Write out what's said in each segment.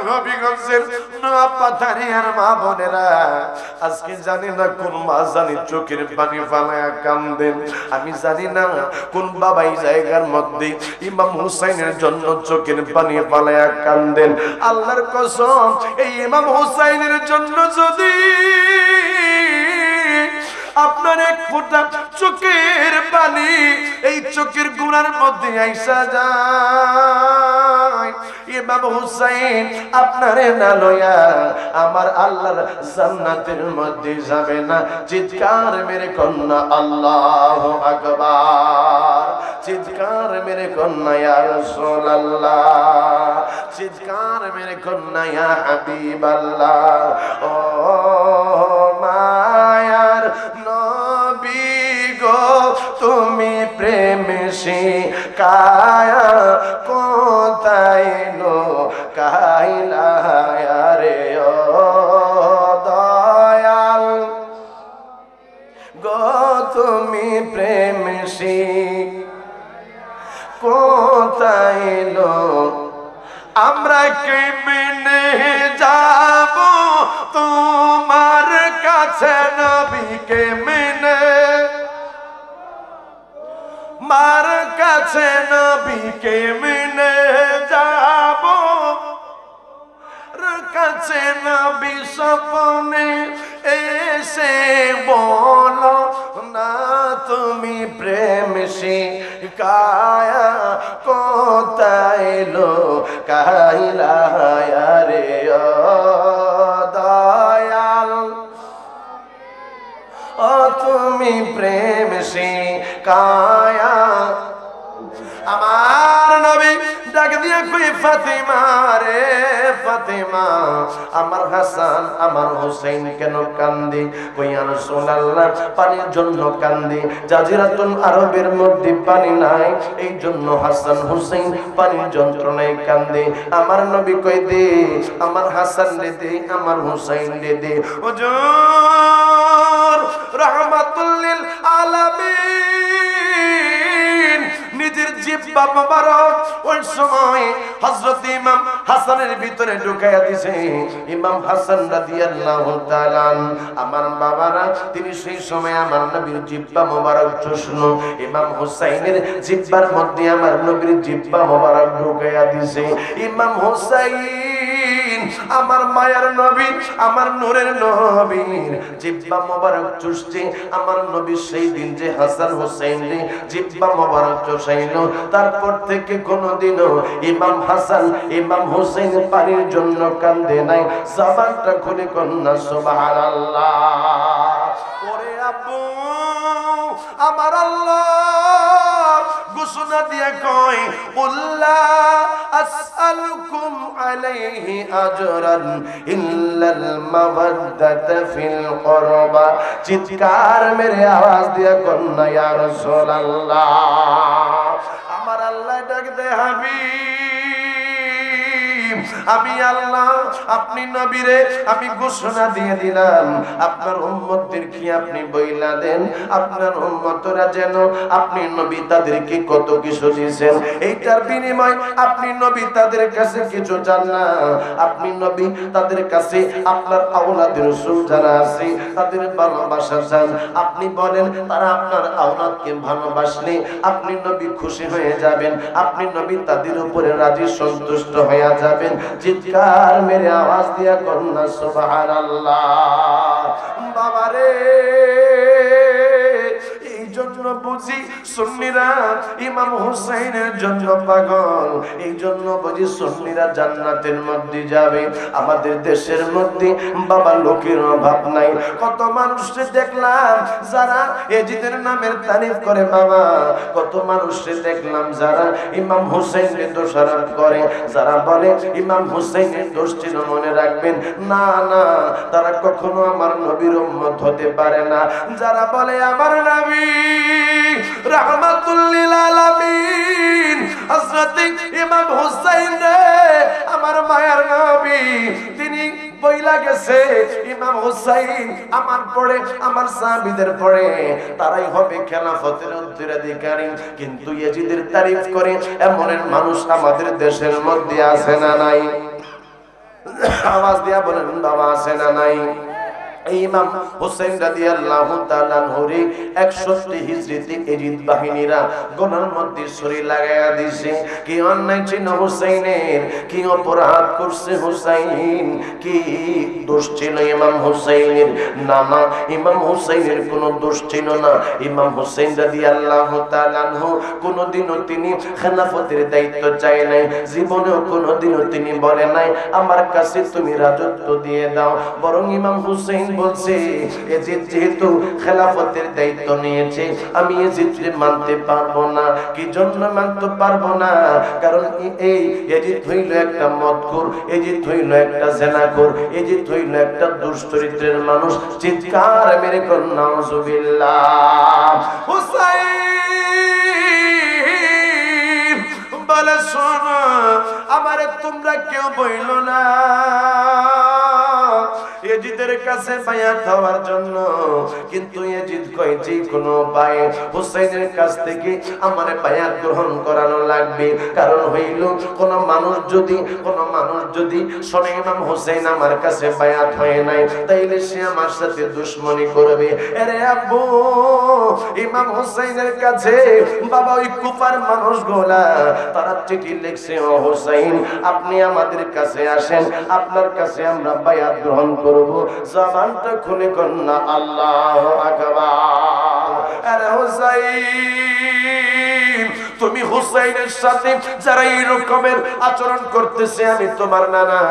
হবিগঞ্জের নোয়াপাথারিয়ার মা বোনেরা, আজকে জানি না কোন মা জানি চোখের পানি ফালায়া কান্দেন। আমি জানি না কোন বাবা এই জায়গার মধ্যে ইমাম হুসাইনের জন্য চোখের পানি ফালায়া কান্দেন। আল্লাহর কসম, এই ইমাম হুসাইনের জন্য যদি আপনার এক ফোঁটা চোখের পানি এই চোখের গুনার মধ্যে আইসা যায়, ইমাম হুসাইন আপনারে না লইয়া আমার আল্লাহর জান্নাতের মধ্যে যাবে না। চিৎকার মেরে কন্যা আল্লাহু আকবার, চিৎকার মেরে কন্যা ইয়া রাসূলুল্লাহ, চিৎকার মেরে কন্যা ইয়া হাবিবাল্লাহ। ও মায়ার নবী গো, তুমি প্রেম শিখায়া কোথায় লো কাইলা রে ও দয়াল গো, তুমি প্রেম কোথায় লো, আমরা কেমনে যাব তোমার কাছে নবী, কেমনে মার কাছে নবী, কেমনে যাব কাছে নবী, স্বপ্নে এসে বলো না তুমি প্রেম শিখায়া কোথায় লো কাইলা রে ও দয়াল, ও তুমি প্রেম শিখায়া। আমার নবী ডাক দিয়া কই ফাতিমা রে ফাতিমা, আমার হাসান আমার হুসাইন কেন কান্দে? কই ইয়া রাসূলুল্লাহ, পানির জন্য কান্দে। জাজিরাতুল আরবের মধ্যে পানি নাই, এই জন্য হাসান হুসাইন পানির যন্ত্রণায় কান্দে। আমার নবী কই দে আমার হাসান রে দে, আমার হুসাইন রে দে। হুজুর রাহমাতুল লিল আলামিন নিজের জিহ্বা মোবারক ওই সময় হযরত ইমাম হাসানের ভিতরে ঢুকাইয়া দিয়েছে। ইমাম হাসান রাদিয়াল্লাহু তাআলা আমার বাবারা, তিনি সেই সময় আমার নবীর জিহ্বা মোবারক চুষলো। ইমাম হুসাইনের জিহ্বার মধ্যে আমার নবীর জিহ্বা মোবারক ঢুকাইয়া দিয়েছে। ইমাম হুসাইন আমার মায়ের নবী, আমার নূরের নবীর জিহ্বা মোবারক চুষছে। আমার নবী সেই দিন যে হাসান হুসাইনের জিহ্বা মোবারক চুষাইলো, তারপর থেকে কোনদিনও ইমাম হাসান ইমাম হুসাইন পানির জন্য কান্দে নাই। জবানটা খুলে কন্যা সুবহানাল্লাহ। ওরে আব্বু, আমার আল্লাহ ঘোষণা দিয়ে কয়, কুল্লা আসআলুকুম আলাইহি আজরান ইল্লাল মাওয়াদ্দাতা ফিল কুরবা। চিৎকার মেরে আওয়াজ দিয়ে কন্যা ইয়া রাসূলুল্লাহ। আমার আল্লাহ ডাক দে হাবিব, আমি আল্লাহ আপনি নবীরে আমি ঘোষণা দিয়ে দিলাম, আপনার উম্মতদের কি আপনি বইলা দেন, আপনার উম্মতরা যেন আপনি নবী তাদেরকে কত কিছু দিয়েছেন, এইটার বিনিময় আপনি নবী তাদের কাছে কিছু চান না। আপনি নবী তাদের কাছে আপনার আওলাদ রাসূল যারা আছে তাদের ভালোবাসা চান। আপনি বলেন তারা আপনার আওলাদকে ভালোবাসলে আপনি নবী খুশি হয়ে যাবেন, আপনি নবী তাদের উপরে রাজি সন্তুষ্ট হয়ে যাবেন। চিৎকার মেরে আওয়াজ দিয়া কন্যা সুবহানাল্লাহ। বাবারে, এই জন্য বুঝি সুন্নিরা ইমাম হুসাইনের জন্য পাগল, এই জন্য বুঝি সুন্নিরা জান্নাতের মধ্যে যাবে। আমাদের দেশের মধ্যে বাবা লোকের অভাব নাই। কত মানুষকে দেখলাম যারা এজিদের নামের তারিফ করে বাবা, কত মানুষকে দেখলাম যারা ইমাম হুসাইনের দোষারোপ করে, যারা বলে ইমাম হুসাইনের দোষ ছিল মনে রাখবেন না, না তারা কখনো আমার নবীর উম্মত হতে পারে না। যারা বলে আমার নবী রাহমাতুল লিল আলামিন হযরত ইমাম হুসাইন রে আমার মায়ের নবী, তিনি বইলা গেছে ইমাম হুসাইন আমার পরে আমার সাহাবীদের পরে তারাই হবে খেলাফতের উত্তরাধিকারী, কিন্তু ইয়াজিদের তারিফ করে এমন মানুষ আমাদের দেশের মধ্যে আছে না নাই? আওয়াজ দিয়া বলেন বাবা আছে না নাই? ইমাম হোসেন রাদিয়াল্লাহু তাআলা আনহুরে 61 হিজরিতে এজিদ বাহিনীরা গলার মধ্যে ছুরি লাগায়া দিছে। কি অন্যায় ছিল হোসেনের, কি অপরাধ করছে হোসেন, কি দোষ ছিল ইমাম হোসেনের? না না, ইমাম হোসেনের কোনো দোষ ছিল না। ইমাম হোসেন রাদিয়াল্লাহু তাআলা আনহু কোনোদিনও তিনি খেলাফতের দায়িত্ব চায় নাই, জীবনেও কোনোদিনও তিনি বলে নাই আমার কাছে তুমি রাজত্ব দিয়ে দাও। বরং ইমাম হোসেন বলছে এজিদ যেহেতু খেলাফতের দায়িত্ব নিয়েছে, আমি এজিদকে মানতে পারবো না। কি জন্য মানতে পারবো না? কারণ এই এজিদ হইল একটা মদখোর, এজিদ হইল একটা জেনাখোর, এজিদ হইল একটা দুশ্চরিত্রের মানুষ। চিৎকার মেরে কোন নাউজুবিল্লাহ। হুসাইন বলে শোনো, আমারে তোমরা কেউ বইল না এজিদের কাছে বায়াত হওয়ার জন্য, কিন্তু এজিদ কয় যে কোনো উপায়ে হুসাইনের কাছ থেকে আমারে বায়াত গ্রহণ করানো লাগবে। কারণ হইল কোন মানুষ যদি শোনে ইমাম হুসাইন আমার কাছে বায়াত হয় নাই, তাইলে সে আমার সাথে দুশমনি করবে। আরে আব্বু, ইমাম হুসাইনের কাছে বাবা ওই কুফার মানুষগুলা তারা চিঠি লিখছে, ও হুসাইন আপনি আমাদের কাছে আসেন, আপনার কাছে আমরা বায়াত গ্রহণ করব। জবানটা খুলে কন্যা আল্লাহু আকবার। আরে হুসাইন, তুমি হুসাইনের সাথে যারা এই রকমের আচরণ করতেছে, আমি তোমার নানা,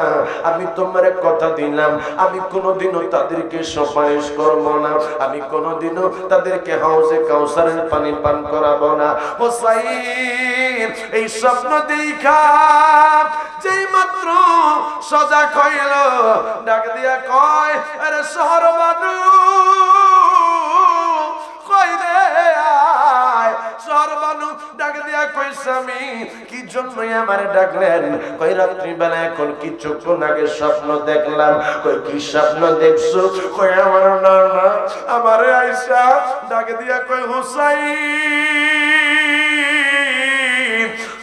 আমি তোমার কথা দিলাম আমি কোনোদিনও তাদেরকে সুপারিশ করব না, আমি কোনোদিনও তাদেরকে হাউজে কাউসারের পানি পান করাবো না। হুসাইন এই স্বপ্ন দেখা যেই মাত্র সজাগ হইল, ডাক দিয়া কয় আরে শহর বানু কই রে আয়। শহর বানু ডাক দিয়া কই স্বামী কি জন্য আমারে ডাকলেন? কই রাত্রি বেলা এখন কি চক্ষু নাগে স্বপ্ন দেখলাম। কই কি স্বপ্ন দেখছো? কই আমার নানা আমারে আয়েশা ডাক দিয়া কই হুসাইন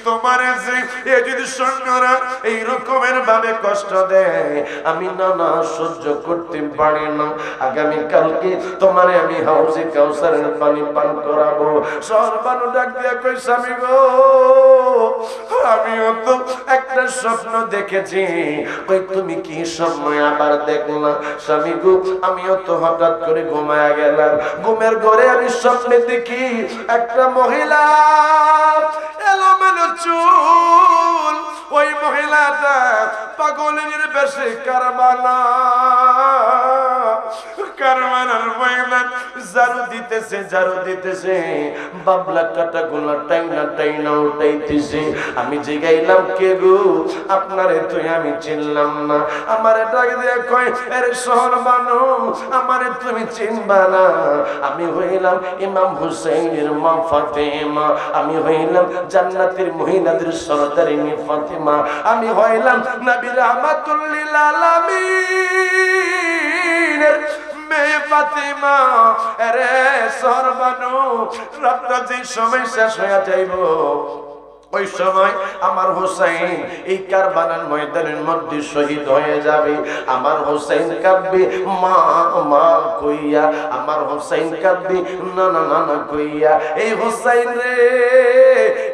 তোমারে যে এজিদ সৈন্যরা এই রকমের ভাবে কষ্ট দেয়, আমি নানা সহ্য করতে পারি না। আগামী কালকে তোমারে আমি হাউজে কাউসারের পানি পান করাবো। সর্বানু ডাক দিয়া কই স্বামী গো, আমিও তো একটা স্বপ্ন দেখেছি। কই তুমি কি স্বপ্ন আবার দেখলা? স্বামী গো আমিও তো হঠাৎ করে ঘুমায়া গেলাম, ঘুমের ঘরে আমি স্বপ্নে দেখি একটা মহিলা এলোমেলো চুল, ওই মহিলাটা পাগলের বেশে কারবালার মহিলা ঝাড়ু দিতেছে বাবলা কাটা গুলা টাইনা উঠাইতেছে। আমি জিগাইলাম কে গো আপনারে তুই? আমি চিনলাম না। আমারে ডাক দিয়ে কয় আরে শহর বানু আমারে তুমি চিনবা না, আমি হইলাম ইমাম হুসাইনের মা ফাতেমা, আমি হইলাম জান্নাতের মহিলাদের সরদারিনী ফাতেমা, আমি হইলাম নবী রাহমাতুল লিল আলামিনের মেয়ে ফাতেমা। আরে সরবানু রাতটা যে সময় শেষ হয়ে যাইব, ওই সময় আমার হুসাইন এই কারবালার ময়দানের মধ্যে শহীদ হয়ে যাবে। আমার হুসাইন কাঁদবে মা মা কইয়া, আমার হুসাইন কাঁদবে নানা নানা কইয়া। এই হুসাইন রে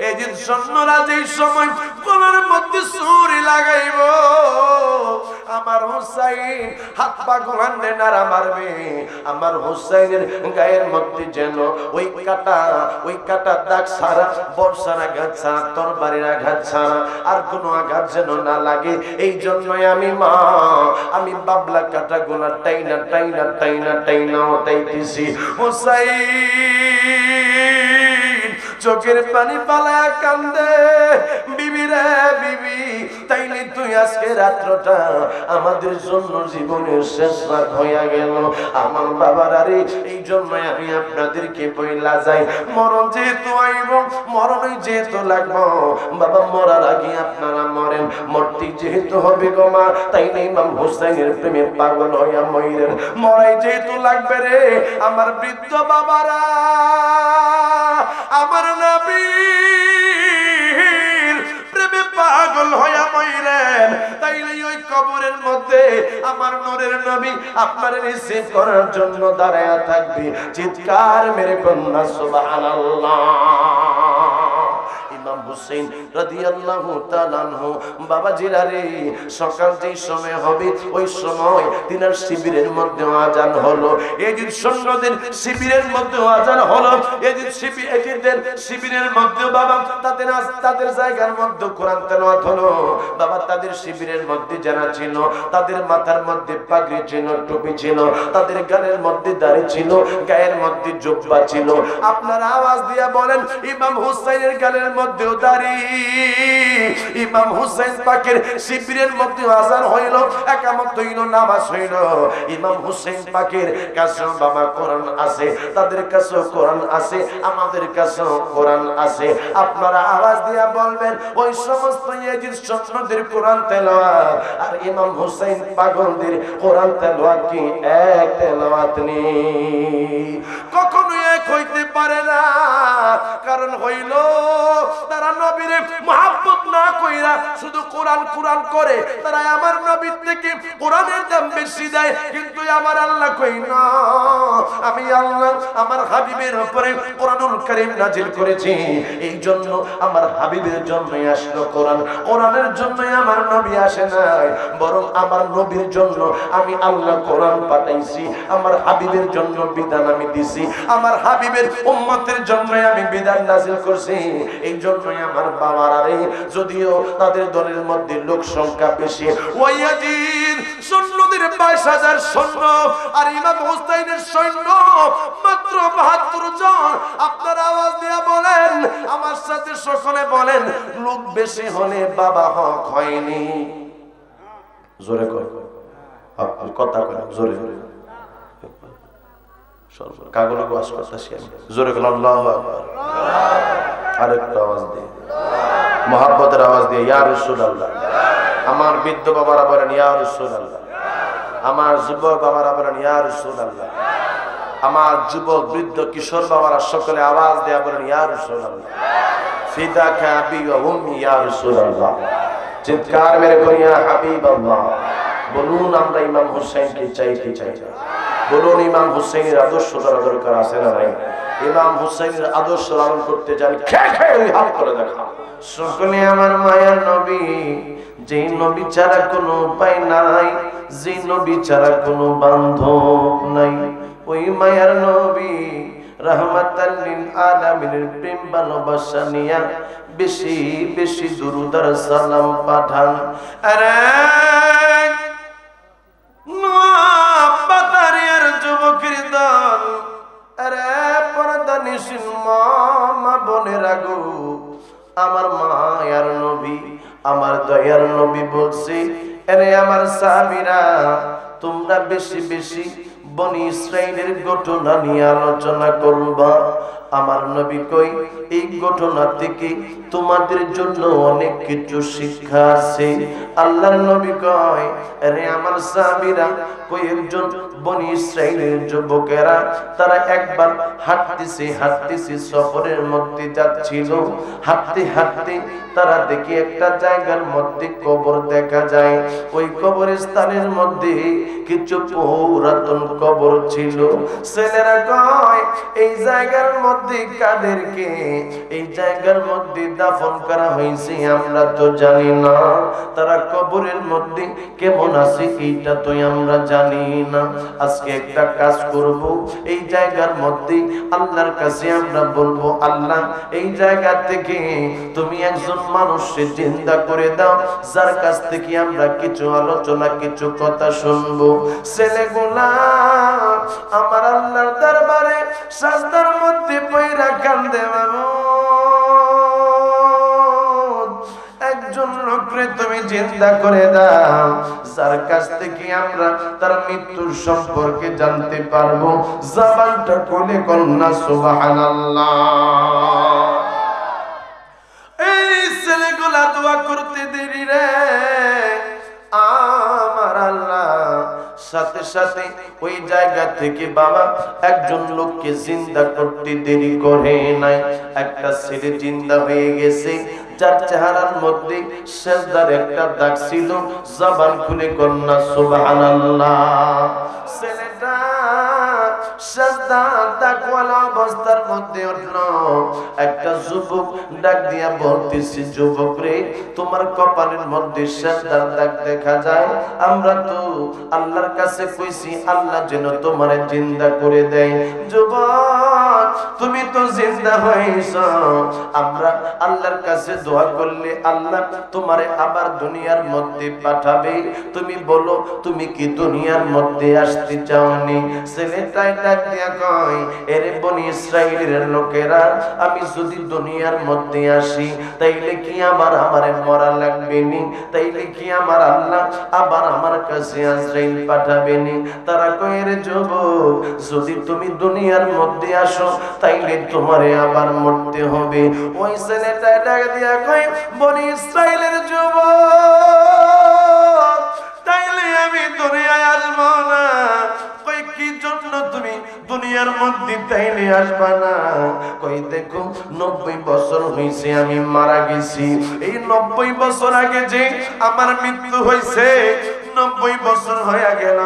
এজিদ সৈন্যরা যেই সময় গলার মধ্যে ছুরি লাগাইব, আমার হুসাইন হাত পা গোলান্ডে নাড়া মারবে। আমার হুসাইনের গায়ের মধ্যে যেন ওই কাটা দাগ ছাড়া, বর্ষার আঘাত ছাড়া, তরবারির আঘাত ছাড়া আর কোনো আঘাত যেন না লাগে। এই জন্যই আমি বাবলা কাটা গোলা টাইনা ওটাইতেছি। হুসাইন চোখের পানি পালায়া কান্দে, বিবি রে বিবি, তাইলে তুই আজকে রাত্রটা আমাদের জন্য জীবনের শেষ রাত হইয়া গেল। আমার বাবার আরে এই জন্য আমি আপনাদেরকে বইলা যাই, মরণ যেহেতু আইব, মরণই যেহেতু লাগবো, বাবা মরার আগে আপনারা মরেন, মরতে যেহেতু হবে গো মা, তাইলে ইমাম হুসাইনের প্রেমে পাগল হইয়া মইরেন। মরাই যেহেতু লাগবে রে আমার বৃদ্ধ বাবারা, আমার নবীর প্রেমে পাগল হইয়া মইরেন, তাইলে ওই কবরের মধ্যে আমার নূরের নবী আপনারে রিসিভ করার জন্য দাঁড়ায়া থাকবে। চিৎকার মেরে কন্যা সুবহানাল্লাহ। ইমাম হুসাইন রাদিয়াল্লাহু তাআলা আনহু বাবাজিরা রে, সকাল যেই সময় হবে ওই সময় তিনার শিবিরের মধ্যে আজান হলো। এজিদ সৈন্যদের শিবিরের মধ্যে আজান হলো। এজিদের শিবিরের মধ্যে বাবা তাদের জায়গার মধ্যে কোরআন তেলাওয়াত হলো। বাবা তাদের শিবিরের মধ্যে যারা ছিল তাদের মাথার মধ্যে পাগড়ি ছিল, টুপি ছিল, তাদের গালের মধ্যে দাড়ি ছিল, গায়ের মধ্যে জুব্বা ছিল। আপনারা আওয়াজ দিয়া বলেন ইমাম হুসাইনের গালের মধ্যেও দাড়ি। ইমাম হুসাইন পাকের শিবিরের মধ্যে আজান হইল, একামত হইল, নামাজ হইল। ইমাম হুসাইন পাকের কাছেও বাবা কোরআন আছে, তাদের কাছেও কোরআন আছে, আমাদের কাছেও কোরআন আছে। আপনারা আওয়াজ দিয়া বলবেন ওই সমস্ত ইয়াজিদ সৈন্যদের কোরআন তেলাওয়াত আর ইমাম হুসাইন পাগলদের কোরআন তেলাওয়াত কি এক তেলাওয়াত নেই? কখনো এক হইতে পারে না। কারণ হইল তারা নবীরে মহব্বত না কইরা শুধু কোরআন কোরআন করে, তারা আমার নবীর থেকে কোরআনের দাম বেশি দেয়। কিন্তু আমার আল্লাহ কই না, আমি আল্লাহ আমার হাবিবের উপরে কোরআনুল কারীম নাজিল করেছি। এই জন্য আমার হাবিবের জন্যই আসলো কোরআন, কোরআনের জন্যই আমার নবী আসে নাই, বরং আমার নবীর জন্য আমি আল্লাহ কোরআন পাঠাইছি। আমার হাবিবের জন্য বিধান আমি দিছি, আমার হাবিবের উম্মতের জন্যই আমি বিধান নাজিল করছি। এই জন্যই আমার বাবারা রে, যদিও তাদের দলের মধ্যে লোক সংখ্যা বেশি, ওয়াজিদ সৈন্যদের 22,000 সৈন্য আর ইমাম হুসাইনের সৈন্য মাত্র 72 জন। আপনারা আওয়াজ দিয়া বলেন, আমার সাথে সকলে বলেন, লোক বেশি হলে বাবা হক হয়নি। জোরে কর, কথা কর, জোরে জোরে কাগজ ওয়াজ করতেছি আমি, জোরে কর আল্লাহু আকবার। আরেকটা আওয়াজ দিয়ে, মুহাব্বতের আওয়াজ দিয়ে, ইয়া রাসূলুল্লাহ। আমার বৃদ্ধ বাবারা বলেন ইয়া রাসূলুল্লাহ, আমার যুবক বাবারা বলেন ইয়া রাসূলুল্লাহ, আমার যুবক বৃদ্ধ কিশোর বাবারা সকলে আওয়াজ দেয়া বলেন ইয়া রাসূলুল্লাহ, ফিদাকা আবি ওয়া উম্মি ইয়া রাসূলুল্লাহ। চিৎকার মেরে করি ইয়া হাবিবাল্লাহ। বলুন আমরা ইমাম হুসাইনকে চাইতে চাই, বলুন ইমাম হুসাইনের আদর্শ ধরা দরকার আছে না নাই? ইমাম হুসাইনের আদর্শ লালন করতে জানি, খেয়ে খেয়ে ওই হাত করে দেখা। সকলে আমার মায়ার নবী, যে নবী ছাড়া কোনো উপায় নাই, যে নবী ছাড়া কোনো বান্ধব নাই, ওই মায়ার নবী রাহমাতাল লিল আলামিনের প্রেম ভালোবাসা নিয়া বেশি বেশি দুরূদ আর সালাম পাঠান। আরে নোয়াবাতারিয়ার যুবকের দল, আরে পর্দা নিশিন মা বোনেরা গো, আমার মায়ার নবী, আমার দয়ার নবী বলছে, আরে আমার সাহাবীরা, তোমরা বেশি বেশি বনি ইসরাইলের ঘটনা নিয়ে আলোচনা করবা। আমার নবী কই, এই ঘটনা থেকে তোমাদের জন্য অনেক কিছু শিক্ষা আছে। আল্লাহর নবী কয়, আরে আমার সাহাবীরা, কয়েকজন বনি ইসরাইলের যুবকেরা তারা একবার হাঁটতেছে সফরের মধ্যে যাচ্ছিল। হাঁটতে হাঁটতে তারা দেখে একটা জায়গার মধ্যে কবর দেখা যায়। ওই কবরস্থানের মধ্যে কিছু পুরাতন কবর ছিল। ছেলেরা কয়, এই জায়গার মধ্যে কাদেরকে এই জায়গার মধ্যে দাফন করা হয়েছে আমরা তো জানি না, তারা কবরের মধ্যে কেমন আছে এইটা তো আমরা জানি না। আজকে একটা কাজ করব, এই জায়গার মধ্যে আল্লাহর কাছে আমরা বলবো, আল্লাহ এই জায়গা থেকে তুমি একজন মানুষকে জিন্দা করে দাও, যার কাছ থেকে আমরা কিছু আলোচনা কিছু কথা শুনবো। ছেলেগুলা আমার আল্লাহর দরবারে সাজদার মধ্যে পয়রা কান্দে, একজন লোকরে তুমি জিন্দা করে দাও, যার কাছ থেকে আমরা তার মৃত্যুর সম্পর্কে জানতে পারবো। জবানটা খুলে কন্যা সুবহানাল্লাহ। এই ছেলেগুলা দোয়া করতে দেরি রে, আমার আল্লাহ সাথে সাথে ওই জায়গা থেকে বাবা একজন লোককে জিন্দা করতে দেরি করে নাই। একটা ছেলে জিন্দা হয়ে গেছে, যার চেহারার মধ্যে সেজদার একটা দাগ ছিল, জবান খুলে কন্যা সুবহানাল্লাহ। ছেলেটা সেজদা দাগওয়ালা অবস্থার মধ্যে উঠল। একটা যুবক ডাক দিয়া বলতেছে, যুবক রে, তোমার কপালের মধ্যে সেজদার দাগ দেখা যায়। আমরা তো আল্লাহর কাছে কইছি আল্লাহ যেন তোমারে জিন্দা করে দেয়। যুবক, তুমি তো জিন্দা হইছো, আমরা আল্লাহর কাছে দোয়া করলে আল্লাহ তোমারে আবার দুনিয়ার মধ্যে পাঠাবে। তুমি বলো, তুমি কি দুনিয়ার মধ্যে আসতে চাওনি? ছেলেটাই ডাক দিয়া কয়, এরে বনি ইসরাইলের লোকেরা, আমি যদি দুনিয়ার মধ্যে আসি তাইলে কি আবার আমারে মরা লাগবে নি? তাইলে কি আমার আল্লাহ আবার আমার কাছে আজরাইল পাঠাবে নি? তারা কয়, রে যুবক, যদি তুমি দুনিয়ার মধ্যে আসো তাইলে তোমারে আবার মরতে হবে। ওই ছেলেটা ডাক দিয়া কয়, বনি ইসরাইলের যুবক, তাইলে আমি দুনিয়ায় আসবো না। কই, কি জন্য তুমি দুনিয়ার মধ্যে তাইলে আসবা না? কই, দেখো 90 বছর হইছে আমি মারা গেছি। এই 90 বছর আগে যে আমার মৃত্যু হইছে, 90 বছর হয়ে গেল,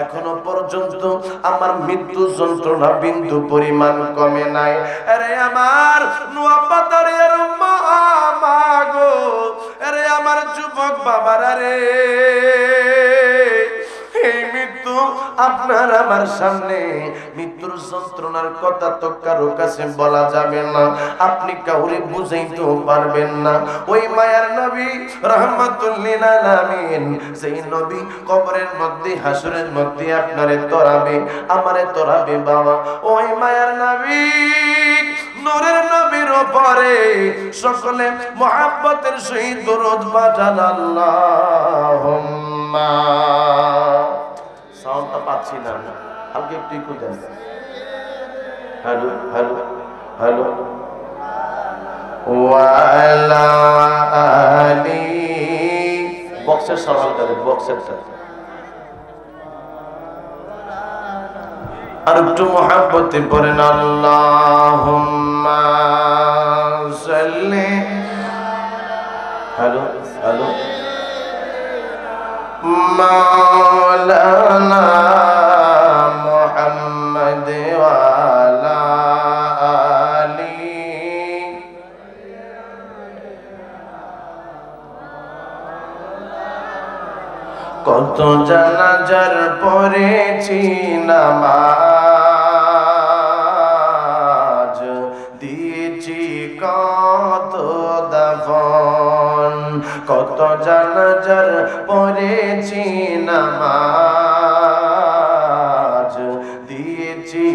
এখনো পর্যন্ত আমার মৃত্যু যন্ত্রণা বিন্দু পরিমাণ কমে নাই। আরে আমার নোয়াপাতারের মা গো, আরে আমার যুবক বাবারা রে, এই মৃত্যু আপনার আমার সামনে, মৃত্যুর যন্ত্রণার কথা তো কারো কাছে বলা যাবে না, আপনি কাউরে বুঝাইতেও পারবেন না। ওই মায়ার নবী রাহমাতুল লিল আলামিন, সেই নবী কবরের মধ্যে হাসরের মধ্যে আপনারে তরাবে, আমারে তরাবে বাবা। ওই মায়ার নবী, নূরের নবীর উপরে সকলে মুহাব্বতের সহিত দরুদ পাঠান। আল্লাহুম্মা, সাউন্ডটা পাচ্ছি না, হালকা একটু ইকো দেন। Hello hello hello. ওয়ালা আলি, বক্সের সাউন্ড দেন, বক্সের সাউন্ড। আর একটু মুহাব্বতে পড়েন, আল্লাহুম্মা সাল্লি। Hello hello. মাওলানা মুহাম্মদ ওয়া আলা আলি। কত জানাজার পড়েছি নামাজ, দিয়েছি কত দাফন। কত জানাজার পড়েছি নামাজ, দিয়েছি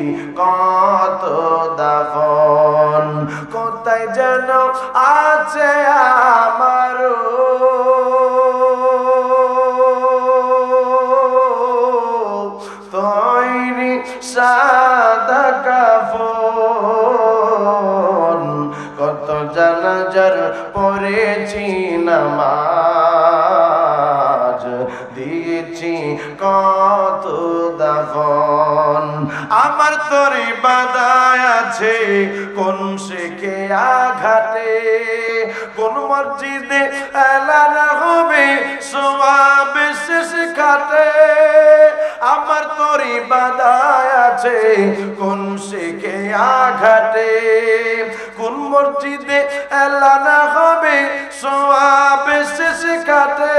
কত দাফন। কোথায় যেন আছে আমার তৈরি সাদা কাফন। কত জানাজার পড়েছি নামাজ, দিয়েছি কত দাফন। আমার তরি বাদায় আছে কোন শেখে আঘাটে, কোন মসজিদে এলান হবে সওয়াবে শেষ ঘাটে। আমার তরি বাদায় আছে কোন শেখে আঘাটে, কোন মসজিদে এলান হবে সওয়াবে শেষ ঘাটে।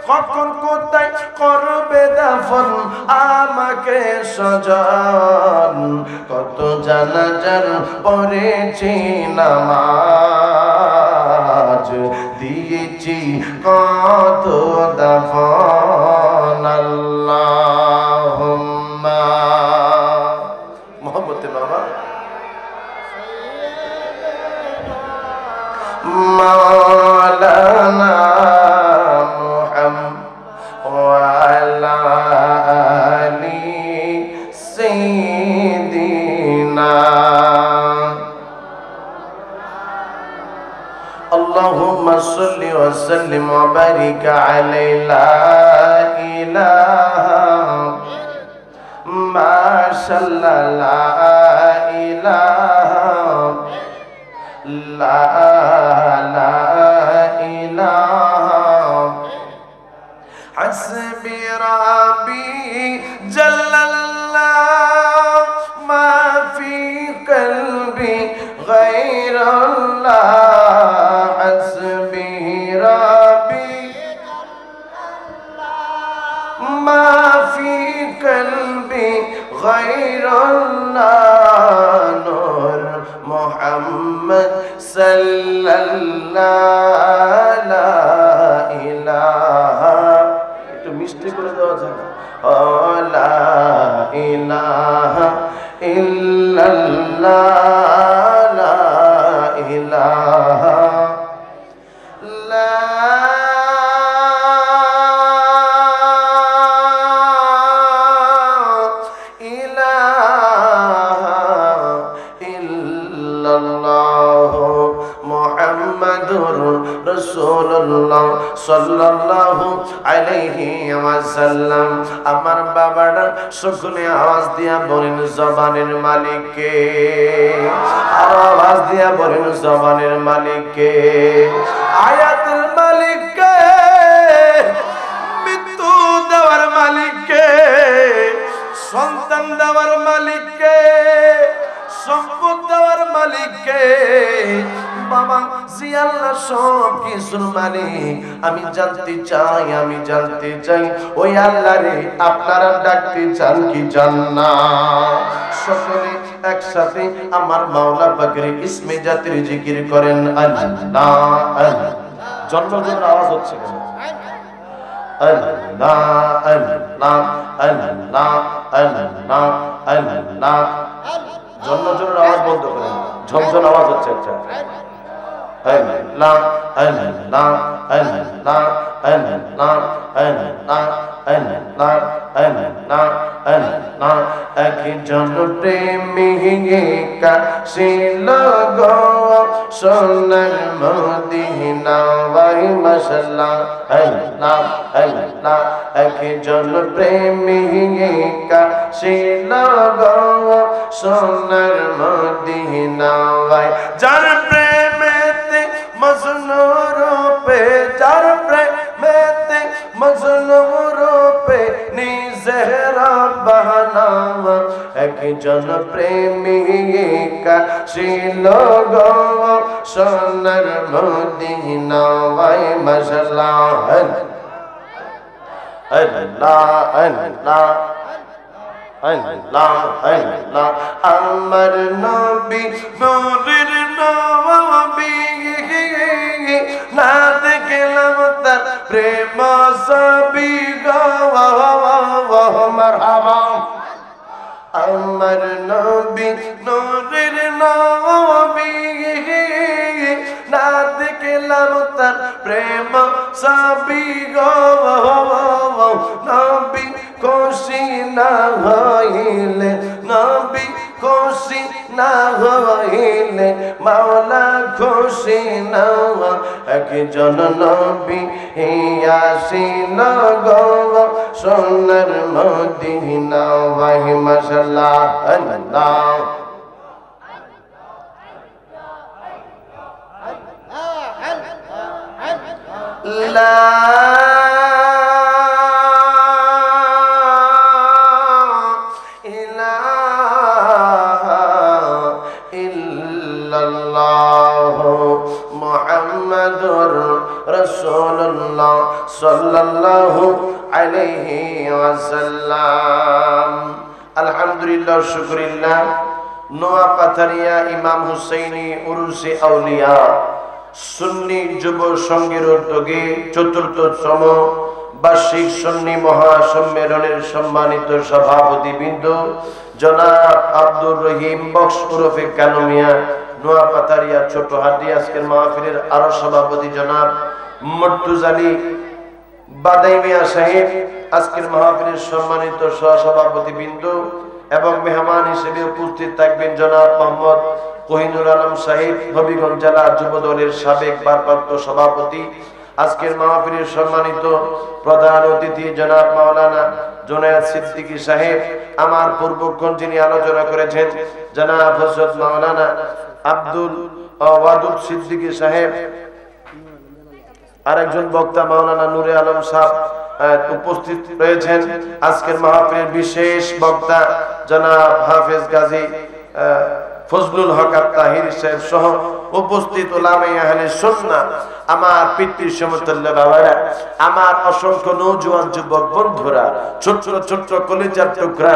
কখন কোথায় করবে দাফন আমাকে সজন। কত জানাজার পড়েছি নামাজ, দিয়েছি কত দাফন। আল্লাহুম্মা, মোহব্বতে বাবা, মাওলানা মুহাম্মদ ওয়া আলা আলি সাইয়্যিদিনা। আল্লাহুম্মা সাল্লি ওয়া সাল্লিম ওয়া বারিক আলাইহি। লা ইলাহা মাশাআল্লাহ, লা ইলাহা লা حسبي ربي جل الله ما في قلبي غير الله حسبي ربي ما في قلبي غير الله نور محمد صلى الله لا إله একটু মিষ্টি করে দেওয়া যায় না লা ইলাহা ইল্লাল্লাহ লা ইলাহা লা রাসূলুল্লাহ সাল্লাল্লাহু আলাইহি ওয়াসাল্লাম আমার বাবারা সকলে আওয়াজ দিয়া বলেন জবানের মালিক কে আর আওয়াজ দিয়া বলেন জবানের মালিক কে আয়াতের মালিক কে মৃত্যু দেওয়ার মালিক কে সন্তান দেওয়ার মালিক কে সম্পদ দেওয়ার মালিক কে বাবা জি আল্লাহ সব কিছুর মালিক আমি জানতে চাই ওই আল্লাহ রে আপনারা ডাকতে চান কি চান না সকলে একসাথে আমার মাওলা পাকের ইসমে জাতির জিকির করেন আল্লাহ আল্লাহ জন্মজনের আওয়াজ হচ্ছে আল্লাহ আল্লাহ আল্লাহ আল্লাহ আল্লাহ জন্মজনের আওয়াজ বন্ধ করেন ঝমঝম আওয়াজ হচ্ছে আচ্ছা আল্লাহ আল্লাহ আল্লাহ আল্লাহ আল্লাহ আল্লাহ আল্লাহ আল্লাহ একজন প্রেমিকা ছিল গো সোনার মদিনা ওই মাশাআল্লাহ আল্লাহ আল্লাহ একজন প্রেমিকা ছিল গো সোনার মদিনা ওই যার প্রেমেতে মজনু রূপে যার প্রেমেতে মজনু রূপে নিজে রব্বানা একজন প্রেমিকা ছিল গো সোনার মদিনা ওই মাশাআল্লাহ আল্লাহ আল্লাহ আল্লাহ আল্লাহ আমার নবী নূরের নবী না দেখলাম তার প্রেম ছবি গো মারহাবা আমার নবী নূরের নবী না দেখলাম তার প্রেম ছবি গো নবী খুশি না হইলে নবী খুশি না হইলে মাওলা খুশি না একজন নবী আসিল গো সোনার মদিনা ওই মাশাআল্লাহ আল্লাহ লা রাসূলুল্লাহ সাল্লাল্লাহু আলাইহি ওয়াসাল্লাম আলহামদুলিল্লাহ শুকরিল্লাহ নোয়াপাথারিয়া ইমাম হুসাইনি উরুসে আউলিয়া সুন্নি যুব সংঘের উদ্যোগে চতুর্থতম বার্ষিক সুন্নি মহাসম্মেলনের সম্মানিত সভাপতিবৃন্দ জনাব আব্দুর রহিম বক্স ওরফে কানুমিয়া নোয়াপাথারিয়া ছোটহাটি আজকের মাহফিলের আরো সভাপতি জনাব মর্তুজালি বাদাই মিয়া সাহেব আজকের মাহফিলের সম্মানিত সহসভাপতিবৃন্দ এবং মেহমান হিসেবে উপস্থিত থাকবেন জনাব মোহাম্মদ কোহিনুর আলম সাহেব হবিগঞ্জ জেলা যুব দলের সাবেক ভারপ্রাপ্ত সভাপতি আজকের মাহফিলের সম্মানিত প্রধান অতিথি জনাব মাওলানা জুনায়েদ সিদ্দিকী সাহেব আমার পূর্বক্ষণ যিনি আলোচনা করেছেন জনাব হযরত মাওলানা আব্দুল ওয়াদুদ সিদ্দিকী সাহেব আরেকজন বক্তা মাওলানা নূরে আলম সাহেব উপস্থিত রয়েছেন আজকের মাহফিলের বিশেষ বক্তা জনাব হাফেজ গাজী ফজলুল হক তাহির সাহেব সহ উপস্থিত উলামায়ে আহলে সুন্নাহ, আমার পিতৃ সমতুল্য বাবারা, আমার অসংখ্য নওজোয়ান যুবক বন্ধুরা, ছোট ছোট কলিজার টুকরা,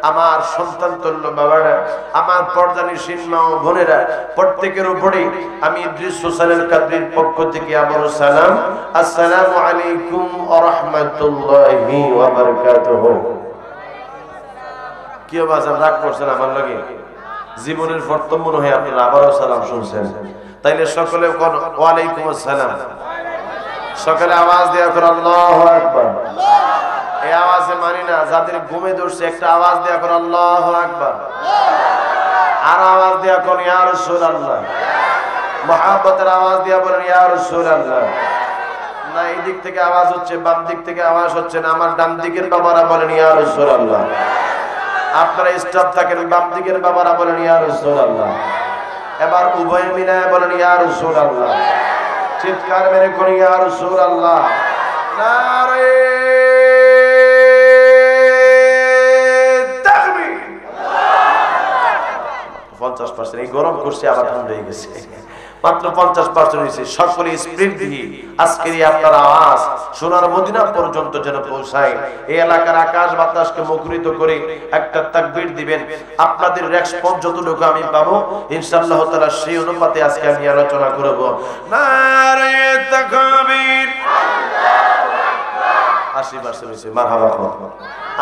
আমার সন্তান তুল্য বাবারা, আমার পর্দানিশীন মা ও বোনেরা, প্রত্যেকের উপরে আমি ইদ্রিস হোসেনের কাদরির পক্ষ থেকে আবারও সালাম, আসসালামু আলাইকুম ওয়া রাহমাতুল্লাহি ওয়া বারাকাতুহু। কি বাজার রাগ করছেন আমার লাগে? জীবনের প্রথম মনে হয় আপনারা আবারও সালাম শুনছেন, তাইলে সকলে ওয়ালাইকুম আসসালাম। সকলে আওয়াজ দেয়া করে আল্লাহু আকবার। এই আওয়াজে মানি না, যাদের ঘুমে ধরছে একটা আওয়াজ দেয়া করে আল্লাহু আকবার, আর আওয়াজ দেয়া কোন ইয়া রাসূলুল্লাহ, মুহাব্বতের আওয়াজ দিয়া বলেন ইয়া রাসূলুল্লাহ। না এই দিক থেকে আওয়াজ হচ্ছে, বাম দিক থেকে আওয়াজ হচ্ছে না, আমার ডান দিকের বাবারা বলেন ইয়া রাসূলুল্লাহ। আপনারা স্টাফ থাকেন, বাম দিকের বাবারা বলেন ইয়া রাসূলুল্লাহ। এবার উভয় মিলায় বলেন ইয়া রাসূলুল্লাহ। চিৎকার মেরে কোন ইয়া রাসূলুল্লাহ। নারে তাকবীর। 50% এই গরম করছে, আবার ঠান্ডা হয়ে গেছে, মাত্র 50% হয়েছে। সকলে স্পিড দিয়ে আজকের আপনার আওয়াজ সোনার মদিনা পর্যন্ত যেন পৌঁছায়। এই এলাকার আকাশ বাতাসকে মুখরিত করে একটা তাকবীর দিবেন। আপনাদের রেসপন্স যতটুকু আমি পাবো ইনশাআল্লাহ তাআলা সেই অনুপাতে আজকে আমি আলোচনা করব। নারে তাকবীর। 80% হয়েছে, মারহাবা।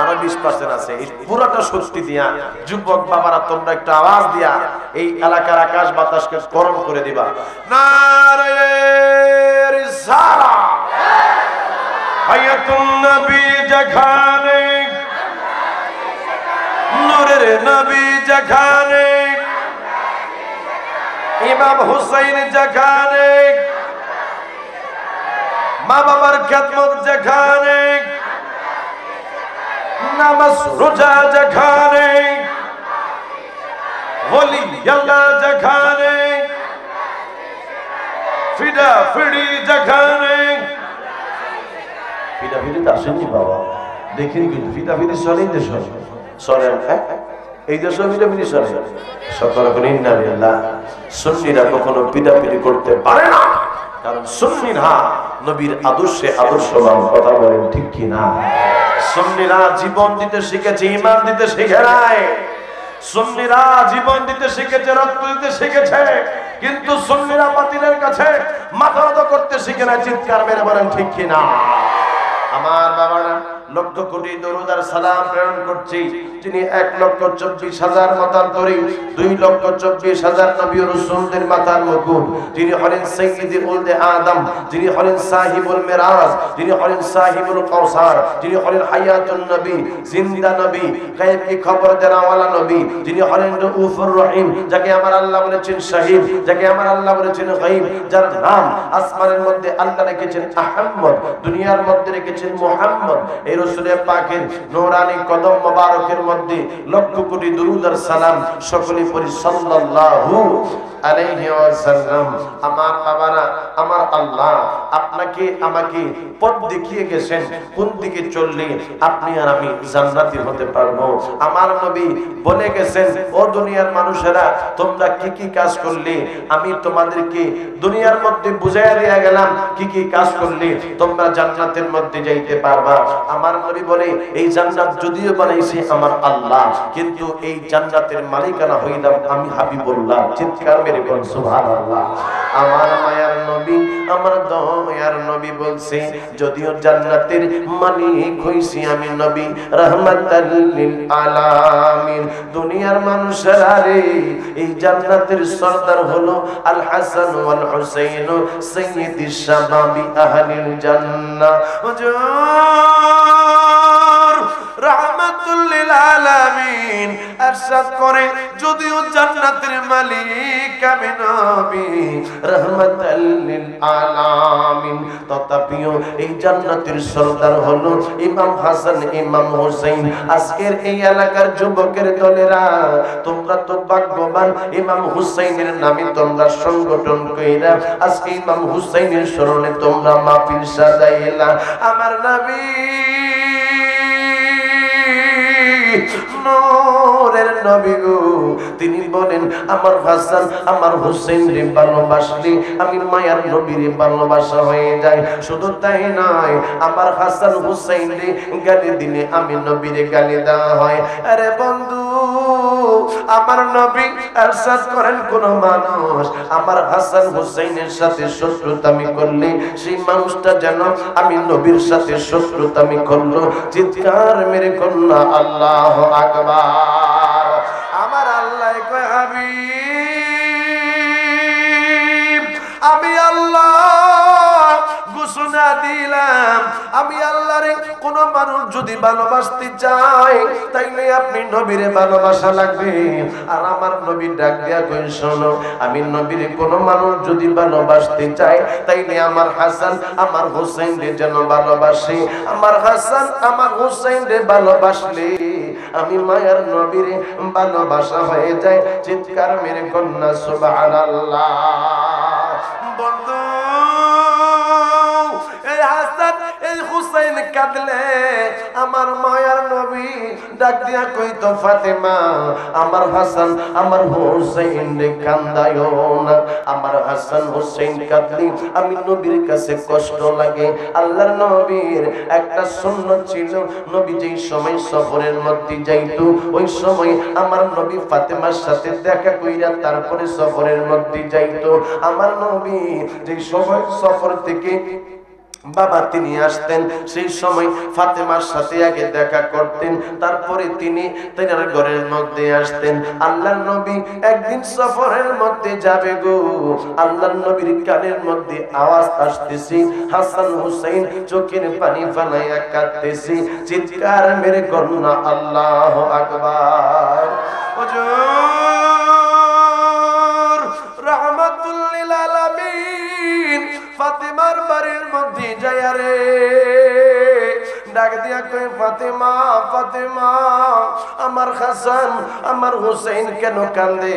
আরো 20% আছে। এই পুরোটা শক্তি দিয়া যুবক বাবারা তোমরা একটা আওয়াজ দিয়া এই এলাকার আকাশ বাতাসকে গরম করে দিবা। নারে রিসালাত, হায়াতুন নবী যেখানে, নূরের নবী যেখানে, ইমাম হুসাইন যেখানে, মা বাবার খেদমত যেখানে, নামাজ রোজা যেখানে, ওলি আল্লাহ যেখানে, ফিদা ফিড়ি যেখানে। ফিদা ফিড়ি তো আসেনি বাবা, দেখেন কিন্তু ফিদা ফিড়ি চলেই দেশ চলে, এই দেশে ফিদা ফিড়ি চলে। সকল ইন্নালিল্লাহ। সুন্নিরা কখনো পিদা পিড়ি করতে পারে না, কারণ সুন্নিরা নবীর আদর্শে আদর্শবান। কথা বলেন ঠিক কি না? সুন্নিরা জীবন দিতে শিখেছে, ঈমান দিতে শিখে নাই। সুন্নিরা জীবন দিতে শিখেছে, রক্ত দিতে শিখেছে, কিন্তু সুন্নিরা বাতিলের কাছে মাথা নত করতে শিখে নাই। চিৎকার মেরে বলেন ঠিক কি না? আমার বাবারা লক্ষ কোটি দরুদ আর সালাম প্রেরণ করছি, যিনি 1,24,000 মতান্তরী, 2,24,000 নবী ও রাসূলদের মাথার মুকুট, যিনি হলেন সাইয়্যিদুল ওয়ালদে আদম, যিনি হলেন সাহিবুল মিরাজ, যিনি হলেন সাহিবুল কাউসার, যিনি হলেন হায়াতুন নবী, জিন্দা নবী, গায়েব কি খবর দেওয়ালা নবী, যিনি হলেন রউফুর রহিম, যাকে আমার আল্লাহ বলেছেন শহীদ, যাকে আমার আল্লাহ বলেছেন গায়ব, যার নাম আসমানের মধ্যে আল্লাহ রেখেছেন আহমদ, দুনিয়ার মধ্যে রেখেছেন মুহাম্মদ। এই রাসূলের পাকের নূরানি কদম মোবারকের মধ্যে লক্ষ কোটি দরুদ আর সালাম সকলে পড়ি সাল্লাল্লাহু আলাইহি ওয়াসাল্লাম। আমার বাবারা, আমার আল্লাহ আপনাকে আমাকে পথ দেখিয়ে গেছেন, কোন দিকে চললে আপনি আর আমি জান্নাতি হতে পারবো। আমার নবী বলে গেছেন, ও দুনিয়ার মানুষেরা তোমরা কি কি কাজ করলে আমি তোমাদেরকে দুনিয়ার মধ্যে বুঝাইয়া দিয়া গেলাম, কি কি কাজ করলে তোমরা জান্নাতের মধ্যে যাইতে পারবা। আমার নবী বলে, এই জান্নাত যদিও বানাইছে আমার আল্লাহ, কিন্তু এই জান্নাতের মালিকানা হইলাম আমি হাবিবুল্লাহ। চিৎকার মেরে বল সুবহানাল্লাহ। আমার মায়ার নবী, আমার দয়ার নবী বলছে, যদিও জান্নাতের মালিক হইছি আমি নবী রাহমাতাল লিল আলামিন, দুনিয়ার মানুষেরা রে এই জান্নাতের সরদার হলো আল হাসান ওয়াল হুসাইন সাইয়্যিদিশ শাবাবি আহলিল জান্নাহ। হুজুর রহমান রাহমাতুল লিল আলামিন ইরশাদ করে যদিও জান্নাতের মালিক আমি নবী রাহমাতুল লিল আলামিন, তথাপিও এই জান্নাতের সরদার হলো ইমাম হাসান ইমাম হোসেন। আজকের এই এলাকার যুবকের দলেরা তোমরা তো ভাগ্যবান, ইমাম হুসাইনের নামে তোমরা সংগঠন কইরা আজকে ইমাম হুসাইনের স্মরণে তোমরা মাহফিল সাজাইলা। আমার নবী নূরের নবী গো, তিনি বলেন আমার হাসান আমার হুসাইন রে ভালোবাসলে আমি মায়ার নবীরে ভালোবাসা হয়ে যায়। শুধু তাই নয়, আমার হাসান হুসাইন রে গালি দিলে আমি নবীরে গালি দেওয়া হয়। আরে বন্ধু, আমার নবী ইরশাদ করেন কোন মানুষ আমার হাসান হুসাইনের সাথে শত্রুতামি করলে সেই মানুষটা যেন আমি নবীর সাথে শত্রুতামি করলো। চিৎকার মেরে কন্যা আল্লাহু আকবার। আমার আল্লাহ কয় হাবিব আমি আল্লাহ ঘোষণা দিলাম, আমি আল্লাহরে কোন মানুষ যদি ভালোবাসতে চায় তাইলে আপনি নবীরে ভালোবাসা লাগবে। আর আমার নবী ডাক দিয়া কই শোনো, আমি নবীরে কোন মানুষ যদি ভালোবাসতে চায় তাইলে আমার হাসান আমার হোসেন রে যেন ভালোবাসে। আমার হাসান আমার হোসেন রে ভালোবাসলে আমি মায়ার নবীরে ভালোবাসা হয়ে যায়। চিৎকার মেরে কন্যা সুবহানাল্লাহ। বন্ধু, হাসান এই হুসাইন কাঁদলে আমার মায়ার নবী ডাক দিয়া কইতো ফাতেমা আমার হাসান আমার হুসাইন রে কান্দায়ো না। আমার হাসান হুসাইন কাঁদলে আমি নবীর কাছে কষ্ট লাগে। আল্লাহর নবীর একটা সুন্নাত ছিল, নবী যেই সময় সফরের মধ্যে যাইতো ওই সময় আমার নবী ফাতেমার সাথে দেখা কইরা তারপরে সফরের মধ্যে যাইতো। আমার নবী যেই সময় সফর থেকে বাবা তিনি আসতেন সেই সময় ফাতেমার সাথে আগে দেখা করতেন, তারপরে তিনি তার ঘরের মধ্যে আসতেন। আল্লাহর নবী একদিন সফরের মধ্যে যাবে গো, আল্লাহর নবীর কানের মধ্যে আওয়াজ আসতেছে, হাসান হুসাইন চোখের পানি ফালাইয়া কাঁদতেছে। চিৎকার মেরে কন্যা আল্লাহু আকবার। হুজুর রাহমাতুল লিল আলামিন ফাতেমার বাড়ির মধ্যে যায় রে ডাক দিয়া কই ফাতেমা ফাতেমা আমার হাসান আমার হোসেন কেন কান্দে?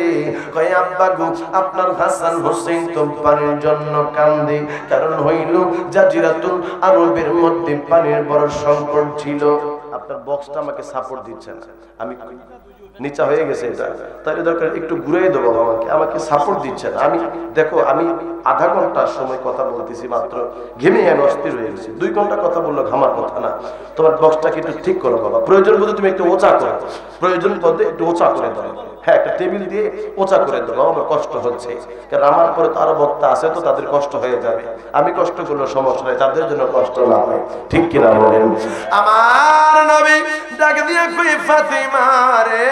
কই আব্বা গো আপনার হাসান হোসেন তো পানির জন্য কান্দে, কারণ হইল জাজিরাতুল আরবের মধ্যে পানির বড় সংকট ছিল। আপনার বক্সটা আমাকে সাপোর্ট দিচ্ছে না, আমি নিচা হয়ে গেছে এটা, তাহলে দরকার একটু ঘুরিয়ে দেবো আমাকে, আমাকে সাপোর্ট দিচ্ছে না। আমি দেখো আমি আধা ঘন্টার সময় কথা বলতেছি মাত্র, ঘেমে আমি অস্থির হয়ে গেছি। 2 ঘন্টা কথা বললো ঘামার কথা না। তোমার বক্সটাকে একটু ঠিক করো বাবা, প্রয়োজন বোধে তুমি একটু ওচা করো, প্রয়োজন বোধে একটু ওচা করে দাও। হ্যাঁ, একটা টেবিল দিয়ে ওচা করে দেবো, আমার কষ্ট হচ্ছে, কারণ আমার পরে তো আরো বক্তা আছে, তো তাদের কষ্ট হয়ে যাবে। আমি কষ্ট করলে সমস্যা নেই, তাদের জন্য কষ্ট না হয়, ঠিক কিনা বলেন? আমার নবী ডাক দিয়ে কই ফাতেমা রে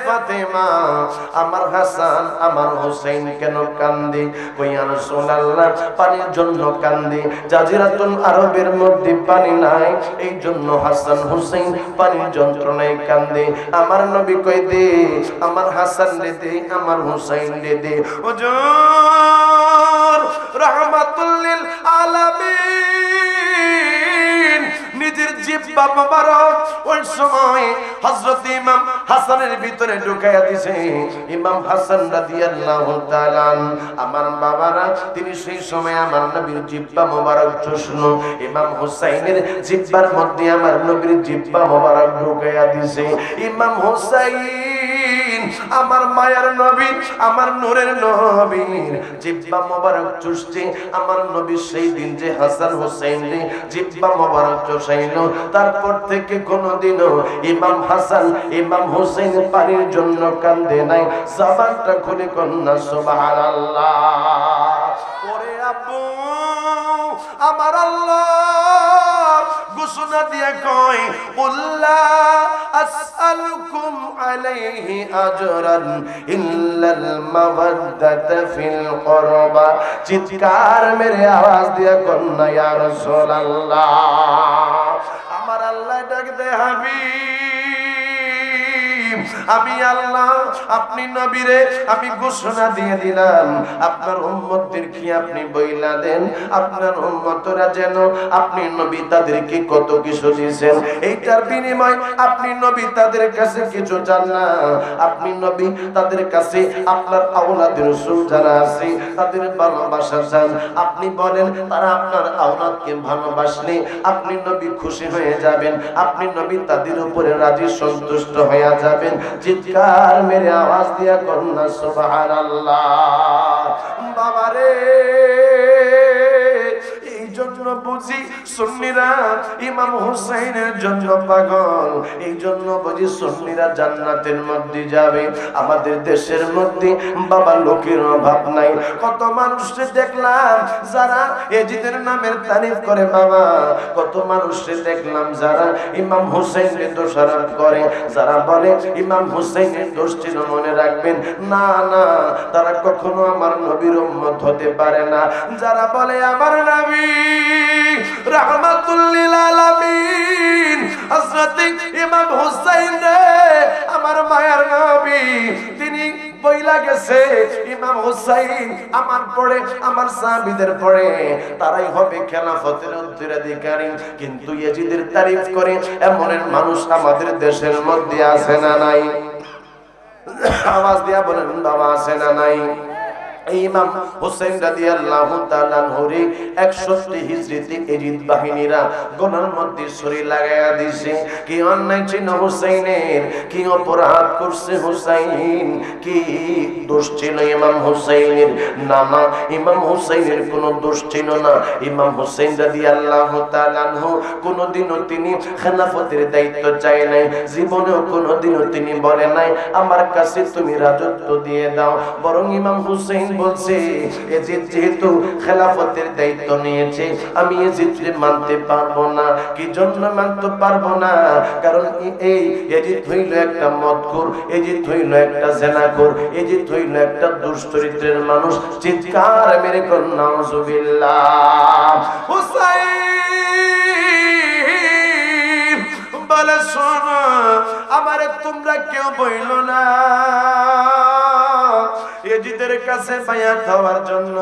ফাতেমা আমার হাসান আমার হোসেন কেন কান্দে? কই ইয়া রাসূলুল্লাহ পানির জন্য কান্দে, জাজিরাতুল আরবের মধ্যে পানি নাই, এই জন্য হাসান হোসেন পানির যন্ত্রণায় কান্দে। আমার নবী কই দে আমার হাসান রে দে আমার হোসেন রে দে। হুজুর রাহমাতুল লিল আলামিন নিজের জিহ্বা মোবারক ওই সময় হযরত ইমাম হাসানের ভিতরে ঢুকাইয়া দিয়েছে। ইমাম হাসান রাদিয়াল্লাহু তাআলা আমার বাবারা তিনি সেই সময় আমার নবীর জিহ্বা মোবারক চুষলো, ইমাম হুসাইনের জিহ্বার মধ্যে আমার নবীর জিহ্বা মোবারক ঢুকাইয়া দিয়েছে। ইমাম হুসাইন আমার মায়ার নবী আমার নূরের নবীর জিহ্বা মোবারক চুষছে। আমার নবী সেই দিন যে হাসান হুসাইন রে জিহ্বা মোবারক চুষাইলো, তারপর থেকে কোনদিনও ইমাম হাসান ইমাম হুসাইন পানির জন্য কান্দে নাই। জবানটা খুলে কন্যা সুবহানাল্লাহ। ওরে আব্বু আমার আল্লাহ ঘোষণা দিয়া কয় কুল্লা আসআলুকুম আলাইহি আজরান ইল্লাল মাওয়াদ্দাতা ফিল কুরবা। চিৎকার মেরে আওয়াজ দিয়া কন্যা ইয়া রাসূলুল্লাহ। আমার আল্লাহ ডাক দে হাবিব আমি আল্লাহ আপনি নবীরে আমি ঘোষণা দিয়ে দিলাম আপনার উম্মতদের কি আপনি বইলা দেন আপনার উম্মতরা যেন আপনি নবী তাদেরকে কত কিছু দিয়েছেন এইটার বিনিময় আপনি নবী তাদের কাছে কিছু চান না আপনি নবী তাদের কাছে আপনার আওলাদের রাসূল যারা আছে তাদের ভালোবাসা চান আপনি বলেন তারা আপনার আওলাদকে ভালোবাসলে আপনি নবী খুশি হয়ে যাবেন আপনি নবী তাদের উপরে রাজি সন্তুষ্ট হয়ে যাবেন চিৎকার মেরে আওয়াজ দিয়া কন্যা সুবহানাল্লাহ বাবারে এই জন্য বুঝি সুন্নিরা ইমাম হুসাইনের জন্য পাগল এই জন্য বুঝি সুন্নিরা জান্নাতের মধ্যে যাবে আমাদের দেশের মধ্যে বাবা লোকের অভাব নাই কত মানুষকে দেখলাম যারা এজিদের নামের তারিফ করে বাবা কত মানুষকে দেখলাম যারা ইমাম হুসাইনের দোষারোপ করে যারা বলে ইমাম হুসাইনের দোষ ছিল মনে রাখবেন না না তারা কখনো আমার নবীর উম্মত হতে পারে না যারা বলে আমার নবী রাহমাতুল লিল আলামিন হযরত ইমাম হুসাইন রে আমার মায়ের নবী তিনি বইলা গেছে ইমাম হুসাইন আমার পরে আমার সাহাবীদের পরে তারাই হবে খেলাফতের উত্তরাধিকারী কিন্তু ইয়াজিদের তারিফ করে এমন মানুষ আমাদের দেশের মধ্যে আছে না নাই আওয়াজ দিয়া বলেন বাবা আছে না নাই ইমাম হুসাইন রাদিয়াল্লাহু তাআলা আনহুর 61 হিজরিতে এজিদ বাহিনীরা গলার মধ্যে ছুরি লাগায়া দিয়েছে কি অন্যায় ছিল হুসাইনের কি অপরাধ করছে হুসাইন কি দোষ ছিল ইমাম হুসাইনের না না ইমাম হুসাইনের কোনো দোষ ছিল না ইমাম হুসাইন রাদিয়াল্লাহু তাআলা আনহু কোনদিনও তিনি খেলাফতের দায়িত্ব চায় নাই জীবনেও কোনদিনও তিনি বলে নাই আমার কাছে তুমি রাজত্ব দিয়ে দাও বরং ইমাম হুসাইন বলছে এজিদ যেহেতু খেলাফতের দায়িত্ব নিয়েছে আমি এজিদকে মানতে পারবো না কি জন্য মানতে পারবো না কারণ এই এজিদ হইল একটা মদখোর এজিদ হইল একটা জেনাখোর এজিদ হইল একটা দুশ্চরিত্রের মানুষ চিৎকার মেরে কোন নাউজুবিল্লাহ হুসাইন বলে শোনো আমারে তোমরা কেউ বইলো না এজিদের কাছে বায়াত হওয়ার জন্য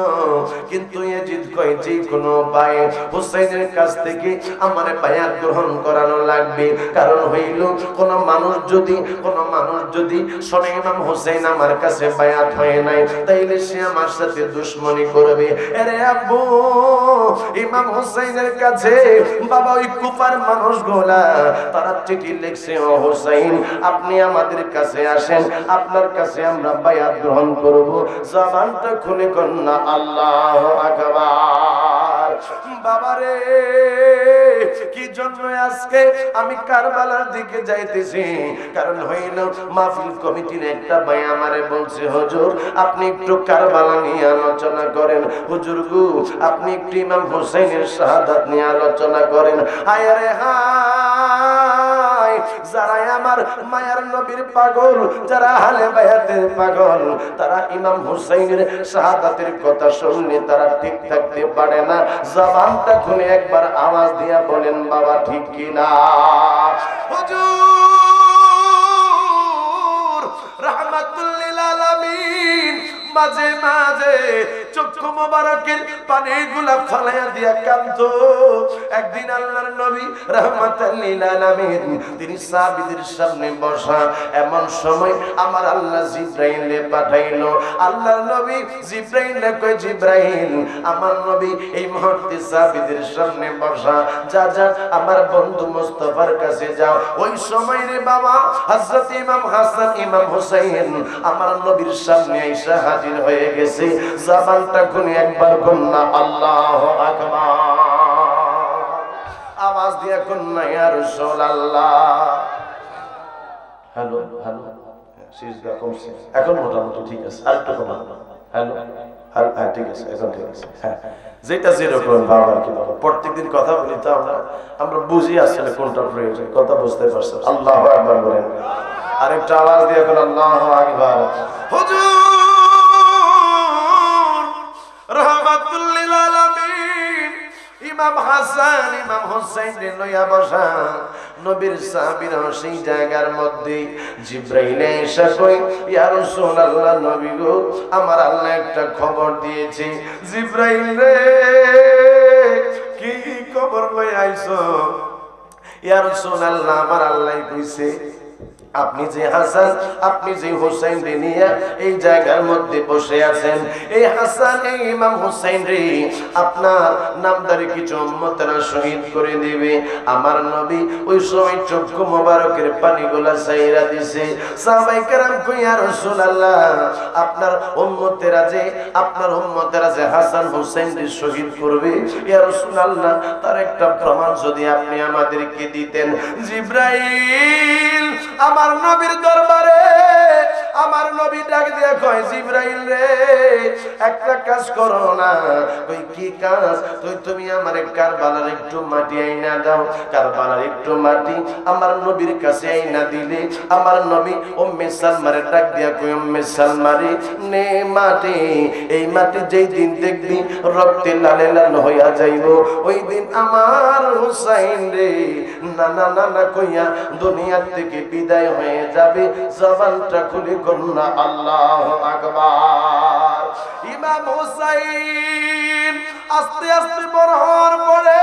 কিন্তু এজিদ কয় যে কোনো উপায়ে হুসাইনের কাছ থেকে আমারে বায়াত গ্রহণ করানো লাগবে কারণ হইল কোন মানুষ যদি শোনে ইমাম হুসাইন আমার কাছে বায়াত হয় নাই তাইলে সে আমার সাথে দুশমনি করবে আরে আব্বু ইমাম হুসাইনের কাছে বাবা ওই কুফার মানুষগুলা তারা চিঠি লিখছে ও হুসাইন আপনি আমাদের কাছে আসেন আপনার কাছে আমরা বায়াত গ্রহণ করব জবানটা খুলে কন্যা আল্লাহু আকবার বাবারে কি জন্য আজকে আমি কারবালার দিকে যাইতেছি কারণ হইল মাহফিল কমিটির একটা ভাই আমারে বলছে হুজুর আপনি একটু কারবালা নিয়ে আলোচনা করেন হুজুর গো আপনি একটু ইমাম হুসাইনের শাহাদাত নিয়ে আলোচনা করেন হায় রে হায় যারা আমার মায়ার নবীর পাগল যারা আহলে বায়াতের পাগল তারা ইমাম হুসাইনের শাহাদাতের কথা শুনলে তারা ঠিক থাকতে পারে না জবানটা খুলে একবার আওয়াজ দিয়া বলেন বাবা ঠিক কি না হুজুর রাহমাতুল লিল আলামিন মাঝে মাঝে চক্ষু মোবারকের পানিগুলা ফালাইয়া দিয়া কাঁদতো একদিন আল্লাহর নবী রাহমাতুল লিল আলামিন তিনি সাহাবীদের সামনে বসা এমন সময় আমার আল্লাহ জিবরাইলে পাঠাইলো আল্লাহর নবী জিবরাইলে কয় জিবরাইল আমার নবী এই মুহূর্তে সাহাবীদের সামনে বসা যা যা আমার বন্ধু মুস্তাফার কাছে যাও ওই সময় রে বাবা হযরত ইমাম হাসান ইমাম হুসাইন আমার নবীর সামনে আইসা হাজির হয়ে গেছে জবানটা খুলে একবার কন্যা আল্লাহু আকবার আওয়াজ দিয়া কন্যা ইয়া রাসূলুল্লাহ হ্যালো হ্যালো সিজদা কমছে এখন মোটামুটি ঠিক আছে আরেকটু কমান হ্যালো হ্যাঁ ঠিক আছে এখন ঠিক আছে হ্যাঁ যেটা যেরকম বাবা কি বাবা প্রত্যেকদিন কথা বলি তো আমরা বুঝি আসলে কোনটা প্রয়োজন কথা বুঝতে পারছেন আল্লাহু আকবার বলেন আরেকটা আওয়াজ দিয়ে এখন আল্লাহু আকবার হুজুর রাহমাতুল লিল আলামিন ইমাম হাসান ইমাম হুসাইন লইয়া বসা নবীর সাহাবীরা সেই জায়গার মধ্যে জিবরাইল এসে কই ইয়া রাসূলুল্লাহ নবী গো আমার আল্লাহ একটা খবর দিয়েছে। জিবরাইল রে কি খবর লই আইছো? ইয়া রাসূলুল্লাহ আমার আল্লাহ কইছে আপনি যে হাসান আপনি যে হুসাইন রে নিয়ে এই জায়গার মধ্যে বসে আছেন, এই হাসান এই ইমাম হুসাইন রে আপনার নামদারি কিছু উম্মতেরা শহীদ করে দিবে। আমার নবী ওই সময় চক্ষু মোবারকের পানিগুলা ছাইরা দিছে। সাহাবায়ে কেরাম কই ইয়া রাসূলুল্লাহ আপনার উম্মতেরা যে হাসান হুসাইন রে শহীদ করবে, ইয়া রাসূলুল্লাহ তার একটা প্রমাণ যদি আপনি আমাদেরকে দিতেন। জিবরাইল আমার নবীর দরবারে আমার নবী ডাক দিয়ে কয় জিবরাইল রে একটা কাজ করো না। কই কি কাজ? তুমি আমার কারবালার একটু মাটি আইনা দাও। কারবালার একটু মাটি আমার নবীর কাছে আইনা দিলে আমার নবী উম্মে সালমারে ডাক দিয়া কই উম্মে সালমারে নে মাটি, এই মাটি যেই দিন দেখবি রক্তে লালে লাল হইয়া যাইব ওই দিন আমার হুসাইন রে না না না না কইয়া দুনিয়া থেকে বিদায় হয়ে যাবে। জবানটা খুলে কন্যা আল্লাহু আকবার। ইমাম হুসাইন আস্তে আস্তে বড় হওয়ার পরে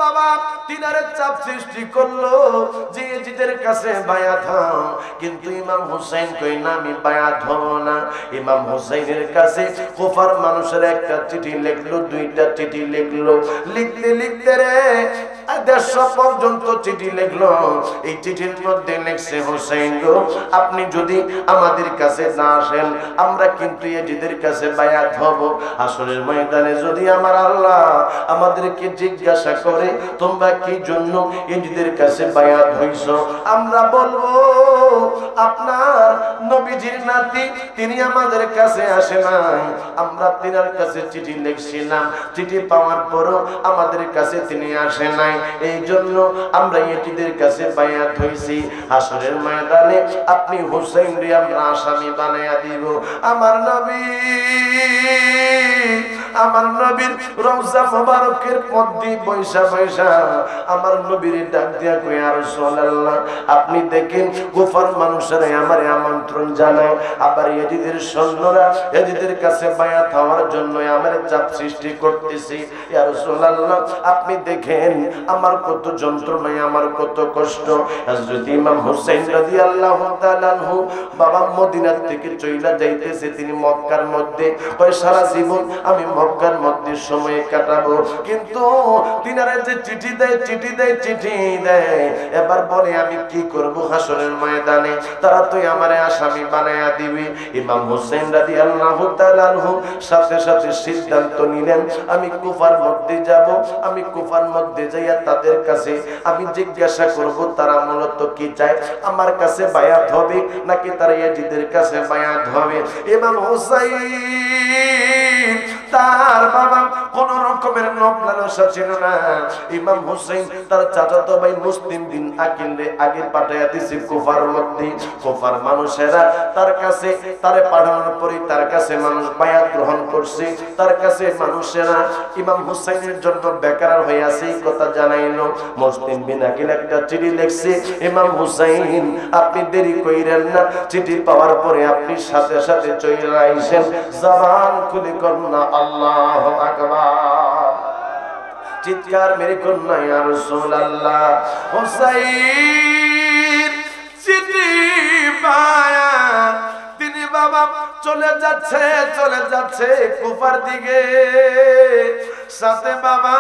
বাবা তিনারে চাপ সৃষ্টি করলো যে জিদের কাছে বায়াত হও, কিন্তু ইমাম হুসাইন কই না আমি বায়াত হব না। ইমাম হুসাইনের কাছে কুফার মানুষের একটা চিঠি লিখলো, দুইটা চিঠি লিখলো, লিখতে লিখতে রে 150 পর্যন্ত চিঠি লিখলো। এই চিঠির মধ্যে লিখছে হুসাইন গো আপনি যদি আমাদের কাছে না আসেন আমরা কিন্তু ইয়াজিদের কাছে বায়াত হব। আসরের ময়দানে যদি আমার আল্লাহ আমাদেরকে জিজ্ঞাসা করে তোমরা কি জন্য ইয়াজিদের কাছে বায়াত হইছো, আমরা বলবো আপনার নবীজির নাতি তিনি আমাদের কাছে আসে নাই, আমরা তিনার কাছে চিঠি লিখছিলাম, চিঠি পাওয়ার পরও আমাদের কাছে তিনি আসে নাই, এই জন্য আমরা ইয়াজিদের কাছে বায়াত হইছি। আসরের ময়দানে আপনি হুসাইন রে আমরা আসামি বানায়া দিব। আমার নবীর রওজা মোবারকের মধ্যে বৈশা বৈশা আমার নবীর ডাক দিয়া কই ইয়া রাসূলুল্লাহ আপনি দেখেন কুফার মানুষেরা আমারে আমন্ত্রণ জানায়, আবার ইয়াজিদের সৈন্যরা ইয়াজিদের কাছে বায়াত হওয়ার জন্য আমারে চাপ সৃষ্টি করতেছে। ইয়া রাসূলুল্লাহ আপনি দেখেন আমার কত যন্ত্রণা, আমার কত কষ্ট। হযরত ইমাম হুসাইন রাদিয়াল্লাহু তাআলা আনহু বাবা মদিনা থেকে চইলা যাইতেছে, তিনি মক্কার মধ্যে কয় সারা জীবন আমি মক্কার মধ্যে সময় কাটাবো, কিন্তু তিনারে যে চিঠি দেয় এবার বলে আমি কি করব হাসরের ময়দানে, তারা তুই আমারে আসামি বানায়া দিবি। ইমাম হুসাইন রাদিয়াল্লাহু তাআলা আনহু সাথে সাথে সিদ্ধান্ত নিলেন আমি কুফার মধ্যে যাব, আমি কুফার মধ্যে যাইয়া তাদের কাছে আমি জিজ্ঞাসা করব তারা মূলত কি চায়, আমার কাছে বায়াত হবে নাকি তারা ইয়াজিদের কাছে বায়াত হবে। ইমাম হুসাইন তার বাবা কোন রকমের নবলালসা ছিল না। ইমাম হুসাইন তার চাচাতো ভাই মুসলিম বিন আকিলরে আগে পাঠাইয়া দিয়েছে কুফার মধ্যে। কুফার মানুষেরা তার কাছে তারে পাঠানোর পরে তার কাছে মানুষ বায়াত গ্রহণ করছে, তার কাছে মানুষেরা ইমাম হুসাইনের জন্য বেকার হয়ে আছে এই কথা জানাইলো। মুসলিম বিন আকিল একটা চিঠি লিখছে, ইমাম হুসাইন আপনি দেরি কইরেন না, চিঠি পাওয়ার পরে আপনি সাথে সাথে চলে আইছেন, জবান খুলে কন্যা আল্লাহু আকবার। চিৎকার মেরে কন্যা ইয়া রাসূলুল্লাহ। হুসাইন চিঠি পায়া তিনি বাবা চলে যাচ্ছে কুফার দিকে, সাথে বাবা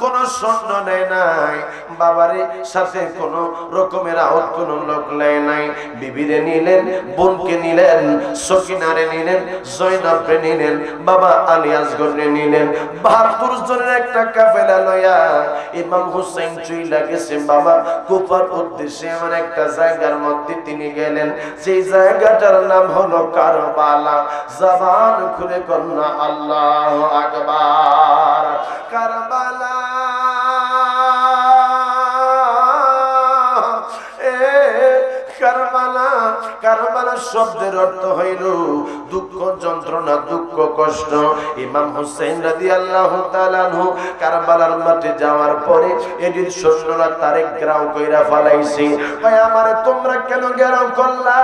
কোন সৈন্য নেয় নাই, বাবারে সাথে কোন রকমের আহত কোন লোক নেয় নাই। বিবিরে নিলেন, বোনকে নিলেন, সকিনারে নিলেন, জয়নাবরে নিলেন, বাবা আলী আসগরে নিলেন। 72 জনের একটা কাফেলা লইয়া ইমাম হুসাইন চইলা গেছে বাবা কুফার উদ্দেশ্যে এমন একটা জায়গার মধ্যে তিনি গেলেন, সেই জায়গাটার নাম হলো কারবালা। জবান খুলে কন্যা আল্লাহু আকবার। কারবালা কারবালার শব্দের অর্থ হইল দুঃখ যন্ত্রণা দুঃখ কষ্ট। ইমাম হুসাইন রাদিয়াল্লাহু তাআলা আনহু কারবালার মাঠে যাওয়ার পরে এজিদ সৈন্যরা তারে ঘেরাও কইরা ফলাইছে। কয় আমারে তোমরা কেন ঘেরাও করলা?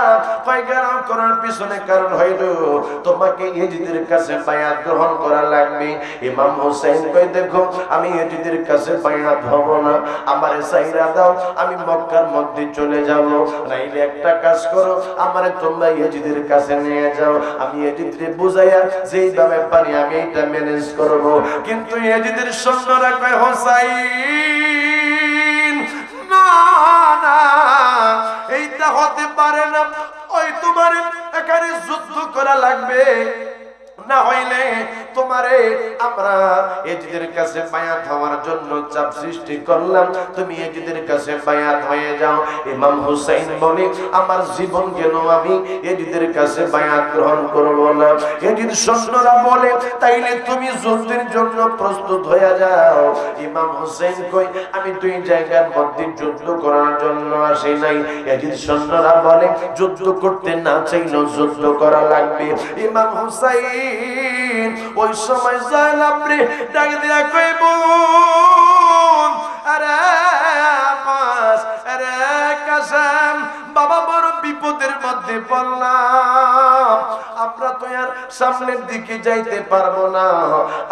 কয় ঘেরাও করার পিছনে কারণ হইল তোমাকে এজিদের কাছে বায়াত গ্রহণ করা লাগবে। ইমাম হুসাইন কয় দেখো আমি এজিদের কাছে বায়াত হব না, আমারে সাইরা দাও, আমি মক্কার মধ্যে চলে যাব। নাইলে একটা কাজ করো, আমারে তোমরা এজিদের কাছে নিয়ে যাও, আমি এজিদরে বুঝাইয়া যেইভাবে পারি আমি এটা ম্যানেজ করব। কিন্তু এজিদের সৈন্যরা কয় হুসাইন না না, এইটা হতে পারে না, ওই তোমার এখানে যুদ্ধ করা লাগবে, না হইলে তোমারে আমরা এজিদের কাছে বায়াত হওয়ার জন্য চাপ সৃষ্টি করলাম, তুমি এজিদের কাছে বায়াত হয়ে যাও। ইমাম হুসাইন বলে আমার জীবন গেল আমি এজিদের কাছে বায়াত গ্রহণ করব না। এজিদ সৈন্যরা বলে তাইলে তুমি যুদ্ধের জন্য প্রস্তুত হয়ে যাও। ইমাম হুসাইন কই আমি দুই জায়গার মধ্যে যুদ্ধ করার জন্য আসি নাই। এজিদ সৈন্যরা বলে যুদ্ধ করতে না চাইলেও যুদ্ধ করা লাগবে। ইমাম হুসাইন ওই সময় যাইলাম রে ডাক দিয়া কই বোন, আরে আব্বাস, আরে কাসেম, বাবা বড় বিপদের মধ্যে পড়লাম, আমরা তো আর সামনের দিকে যাইতে পারবো না,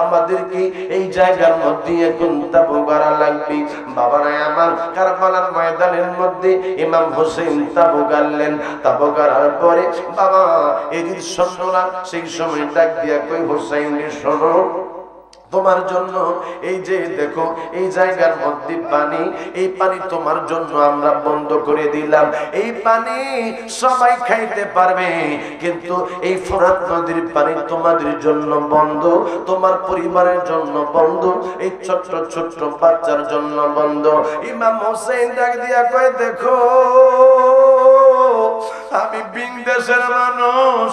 আমাদেরকে এই জায়গার মধ্যে এখন তাবু গাড়া লাগবে। বাবারা আমার কারবালার ময়দানের মধ্যে ইমাম হোসেন তাবু গাড়লেন। তাবু গাড়ার পরে বাবা এজিদ সৈন্যরা সেই সময় ডাক দিয়া কই হোসেন শোনো, তোমার জন্য এই যে দেখো এই জায়গার মধ্যে পানি, এই পানি তোমার জন্য আমরা বন্ধ করে দিলাম, এই পানি সবাই খাইতে পারবে, কিন্তু এই ফোরাত নদীর পানি তোমাদের জন্য বন্ধ, তোমার পরিবারের জন্য বন্ধ, এই ছোট্ট ছোট্ট বাচ্চার জন্য বন্ধ। ইমাম হোসেন ডাক দিয়া কয় দেখো আমি বিদেশের মানুষ,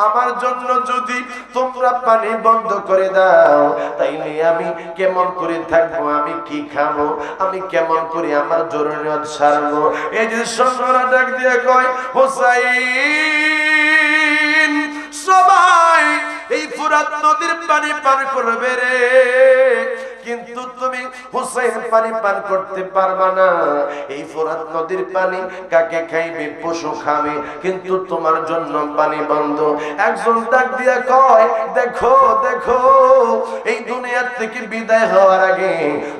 আমার জন্য যদি তোমরা পানি বন্ধ করে দাও তাইলে আমি কেমন করে থাকবো, আমি কি খাবো, আমি কেমন করে আমার জরুরিয়ত সারবো। এই যে সৈন্যরা ডাক দিয়ে কয় হোসাইন সবাই এই ফুরাত নদীর পানি পান করবে রে, কিন্তু তুমি হুসাইন পানি পান করতে পারবা না। এই ফোরাত নদীর পানি কাকে খাইবে? পশু খাবে, কিন্তু তোমার জন্য পানি বন্ধ। একজন ডাক দিয়া কয় দেখো দেখো এই দুনিয়ার থেকে বিদায় হওয়ার আগে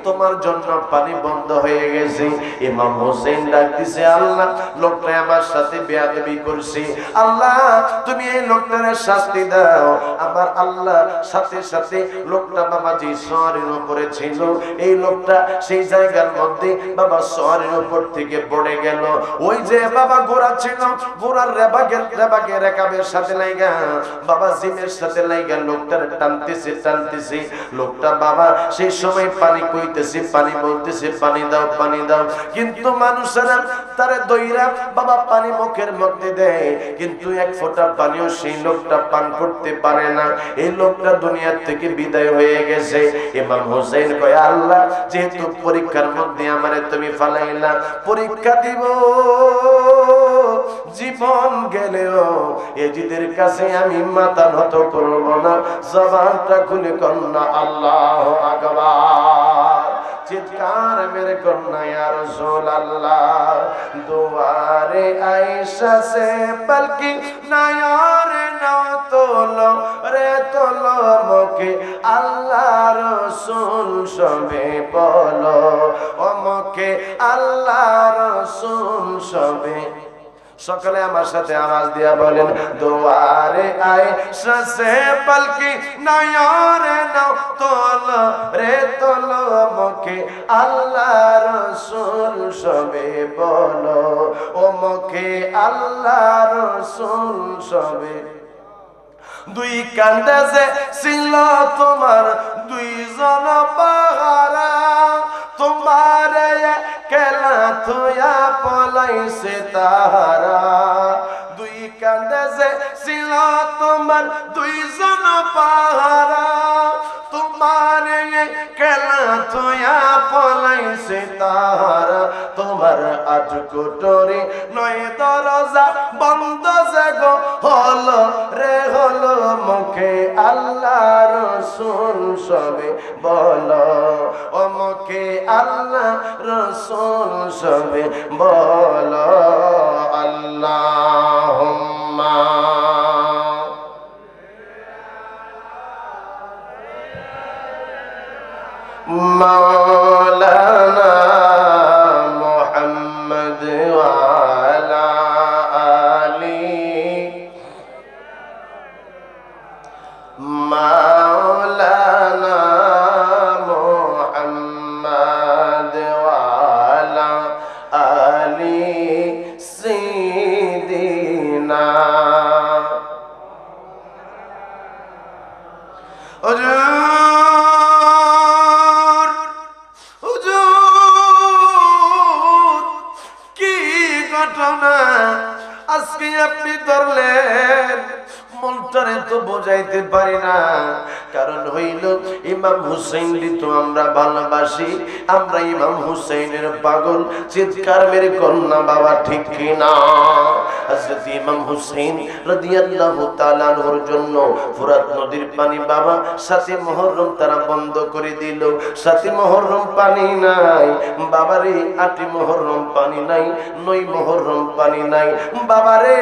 তোমার জন্য পানি বন্ধ হয়ে গেছে। ইমাম হোসেন ডাক দিছে আল্লাহ লোকটা আমার সাথে বেয়াদবি করছে, আল্লাহ তুমি এই লোকটার শাস্তি দাও। আমার আল্লাহ সাথে সাথে লোকটা বাবা যে শহরের উপরে ছিল, এই লোকটা সেই জায়গার মধ্যে বাবা শহরের উপর থেকে পড়ে গেল। ওই যে বাবা ঘোড়া ছিল, ঘোড়ার রেবাগের রেকাবের সাথে লাইগা বাবা জিমের সাথে লাইগা লোকটার টানতেছে টানতেছে। লোকটা বাবা সেই সময় পানি কইতেছে, পানি বলতেছে পানি দাও পানি দাও, কিন্তু মানুষেরা তারে দইরা বাবা পানি মুখের মধ্যে দেয়, কিন্তু এক ফোঁটা পানিও সেই লোকটা পান করতে পারে না। এই লোকটা দুনিয়ার থেকে বিদায় হয়ে গেছে। ইমাম হোসেন কয় আল্লাহ যেহেতু পরীক্ষার মধ্যে আমারে তুমি ফালাইলা, পরীক্ষা দিব, জীবন গেলেও এজিদের কাছে আমি মাথা নত করব না। জবানটা খুলে কন্যা আল্লাহু আকবার, চিৎকার মেরে কন্যা ইয়া রাসূলুল্লাহ। দুয়ারে আয়েশা সে বলকি নায়ারে না তোলো রে তোলো মুখে আল্লাহ রাসূল সবে বলো, ও মুখে আল্লাহ রাসূল সবে। সকালে আমার সাথে আওয়াজ দিয়া বলেন দুয়ারে আয়েশা সে বলকি নায়ারে না তোলো রে তোলো মুখে আল্লাহ রাসূল সবে বলো, ও মুখে আল্লাহ রাসূল সবে। দুই কান্দে যে ছিল তোমার দুইজন পাহারা, তোমার কেলা থুয়া পলাইছে তাহারা। দুই কান্দে যে ছিল তোমার দুইজন পাহারা, তোমার কেলা থুয়া পলাইছে তাহারা। তোমার আট কোটরে নয় দরজা বন্ধ যে গো হলো রে হলো মুখে আল্লাহ রসুল সবে বলো ও মুখে আল্লাহ রসুল সবে বলো আল্লাহুম্মা মাওলানা মুহাম্মদ ওয়া আলা আলি মাওলানা মুহাম্মদ ওয়া আলা আলি সাইয়্যিদিনা আজকে আপনি ধরলেন মনটারে তো বোঝাইতে পারি না কারণ হইল ইমাম হুসাইন তো আমরা ভালোবাসি আমরা ইমাম হুসাইনের পাগল চিৎকার মেরে কন্যা বাবা ঠিক কিনা হযরত ইমাম হুসাইন রাদিয়াল্লাহু তাআলা আনহুর জন্য ফুরাত নদীর পানি বাবা 7 মুহররম তারা বন্ধ করে দিল 7 মুহররম পানি নাই বাবারে 8 মুহররম পানি নাই 9 মুহররম পানি নাই বাবারে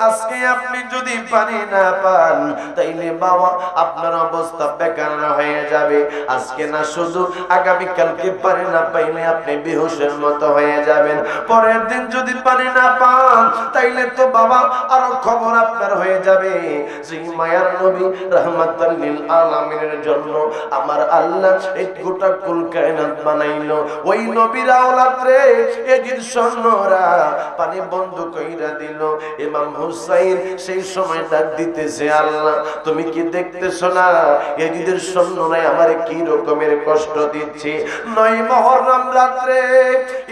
আজকে আপনি যদি পানি না পান তাইলে বাবা আপনার অবস্থা বেকার হয়ে যাবে আজকে না শুধু আগামী কালকে পানি না পাইলে আপনি বেহুশের মতো হয়ে যাবেন পরের দিন যদি পানি না পান তাইলে তো বাবা আরো খবর আপনার হয়ে যাবে যে মায়ার নবী রাহমাতাল লিল আলামিনের জন্য আমার আল্লাহ এই গোটা কুল কায়নাত বানাইলো ওই নবীর আওলাদ রে এজিদ সৈন্যরা পানি বন্ধ কইরা দিল ইমাম হুসাইন সেই সময় ডাক দিতেছে আল্লাহ তুমি কি দেখতেছ না এজিদের সৈন্যরা আমারে কি রকমের কষ্ট দিচ্ছে 9 মুহররম রাতে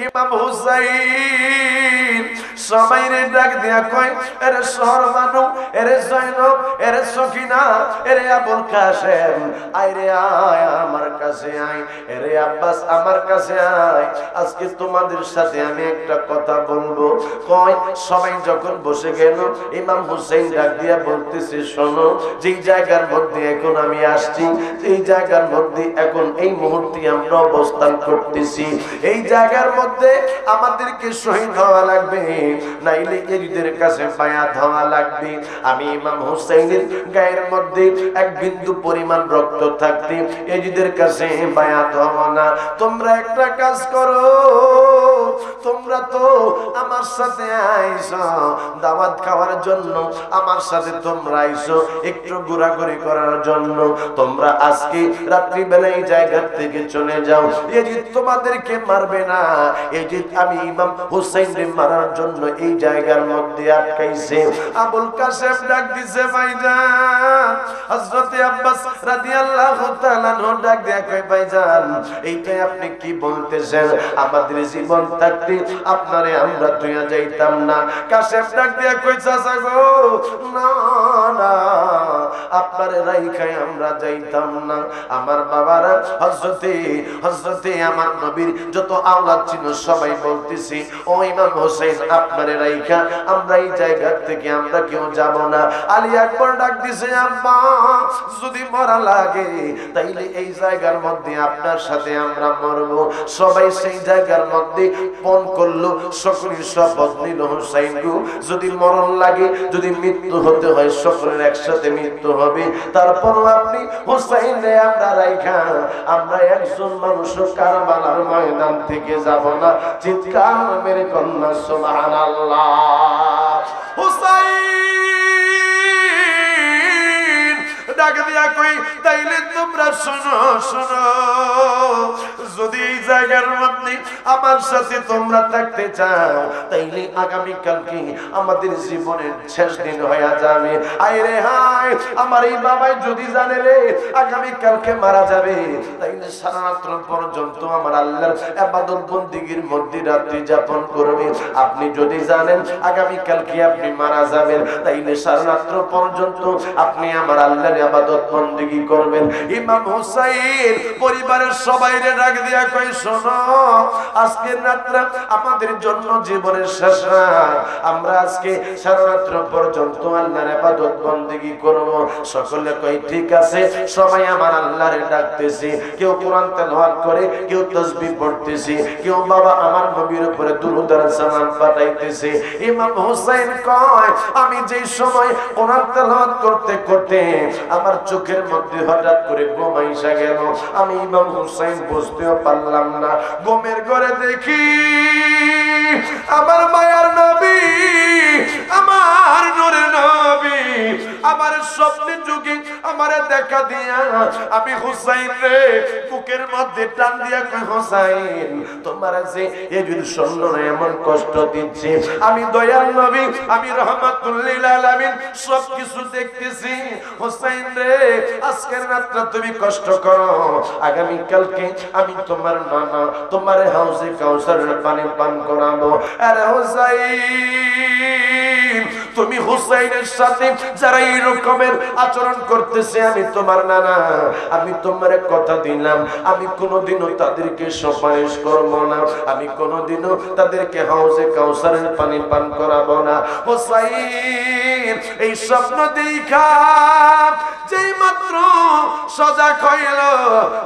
ইমাম হুসাইন সবাইরে ডাক দিয়া কয় আরে সরমানু আরে জয়নব আরে সকিনা আরে আবুল কাসেম আইরে আয় আমার কাছে আয় আরে আব্বাস আমার কাছে আয় আজকে তোমাদের সাথে আমি একটা কথা বলবো কয় সবাই যখন বসে গেল ইমাম হুসাইন ডাক দিয়া বলতেছে শোনো যে জায়গার মধ্যে এখন আমি আসছি এই জায়গার মধ্যে এখন এই মুহূর্তে আমরা অবস্থান করতেছি এই জায়গার মধ্যে আমাদেরকে শহীদ হওয়া লাগবে নাইলে এজিদের কাছে বায়াত হওয়া লাগবে আমি ইমাম হুসাইনের গায়ের মধ্যে এক বিন্দু পরিমাণ রক্ত থাকতে এজিদের কাছে বায়াত হব না তোমরা একটা কাজ করো তোমরা তো আমার সাথে আইছো দাওয়াত খাওয়ার জন্য আমার সাথে তোমরা আইছো একটু ঘোরাঘুরি করার জন্য তোমরা আজকে রাত্রি বেলা এই জায়গা থেকে চলে যাও এজিদ তোমাদেরকে মারবে না এজিদ আমি ইমাম হুসাইনকে মারার জন্য এই জায়গার মধ্যে আটকাইছে আবুল কাসেম ডাক দিছে ভাইজান হযরত আব্বাস রাদিয়াল্লাহু তাআলা ডাক দিয়া কয় ভাইজান এইটাই আপনি কি বলতেছেন আমাদের জীবন থাকতে আপনারে আমরা তুইয়া যাইতাম না কাসেম ডাক দিয়া কই চাচা গো না না আপনারে রাইখাই আমরা যাইতাম না আমার বাবারা হযরতে আমার নবীর যত আওলাদ ছিল সবাই বলতেছি ও ইমাম হোসেন আপনারে রাইখা আমরা এই জায়গা থেকে আমরা কেউ যাব না আলী আকবর ডাক দিছে আব্বা যদি মরা লাগে তাইলে এই জায়গার মধ্যে আপনার সাথে আমরা মরব সবাই সেই জায়গার মধ্যে পণ করলো সকলের শপথ নিল হুসাইন গো যদি মরণ লাগে যদি মৃত্যু হতে হয় সকলের একসাথে মৃত্যু হবে তারপরও আপনি হুসাইনে আমরা রাইখা আমরা একজন মানুষ কারবালার ময়দান থেকে যাব না চিৎকার মেরে কন্যা সুবহানাল্লাহ হুসাইন ডাক দিয়া কই তাইলে তোমরা শোনো শোনো যদি এই জায়গার মধ্যে আমার সাথে তোমরা থাকতে চাও তাইলে আগামী কালকে আমাদের জীবনের শেষ দিন হয়ে যাবে আইরে হায় আমার এই বাবাই যদি জানে রে আগামী কালকে মারা যাবে তাইলে সারা রাত পর্যন্ত আমার আল্লাহর ইবাদত বندگির মধ্যে রাত্রি যাপন করবে আপনি যদি জানেন আগামী কালকে আপনি মারা যাবেন তাইলে সারা রাত পর্যন্ত আপনি আমার আল্লাহর ইবাদত বندگি করবেন ইমাম হুসাইন পরিবারের সবাইরে ডাক দিয়া কই, শোনো আজকের রাতটা আমাদের জন্য জীবনের শেষ রাত, আমরা আজকে সারা রাত্র পর্যন্ত আল্লাহর ইবাদত বন্দেগী করব। সকলে কই ঠিক আছে। সবাই আমার আল্লাহরে ডাকতেছে, কেউ কোরআন তেলাওয়াত করে, কেউ তাসবিহ পড়তেছে, কেউ বাবা আমার নবীর উপরে দুরূদ আর সালাম পাঠাইতেছে। ইমাম হুসাইন কয়, আমি যেই সময় কোরআন তেলাওয়াত করতে করতে আমার চোখের মধ্যে হঠাৎ করে ঘুম আইসা গেল, আমি ইমাম হুসাইন বুঝতেও পারলাম না। ঘুমের ঘরে দেখি আমার মায়ার নবী, আমার নূরের নবী আমার স্বপ্নে যুগে আমারে দেখা দিয়া আমি হুসাইন রে বুকের মধ্যে টান দিয়া কই, হুসাইন তোমার যে এজিদ শূন্য এমন কষ্ট দিচ্ছে, আমি দয়াল নবী, আমি রহমাতুল লিল আলামিন সব কিছু দেখতেছি। হুসাইন রে আজকের রাতটা তুমি কষ্ট করো, আগামী কালকে আমি তোমার নানা তোমার হাউসে কাউসারের পানি পান করাবো। আরে হুসাইন, তুমি হুসাইনের সাথে যারা এই রকমের আচরণ করতেছে, আমি তোমার নানা, আমি তোমার কথা দিলাম আমি কোনোদিনও তাদেরকে সুপারিশ করব না, আমি কোনোদিনও তাদেরকে হাউসে কাউসারের পানি পান করাবো না। হুসাইন এই স্বপ্ন দেখা যেই মাত্র সজাগ হইল,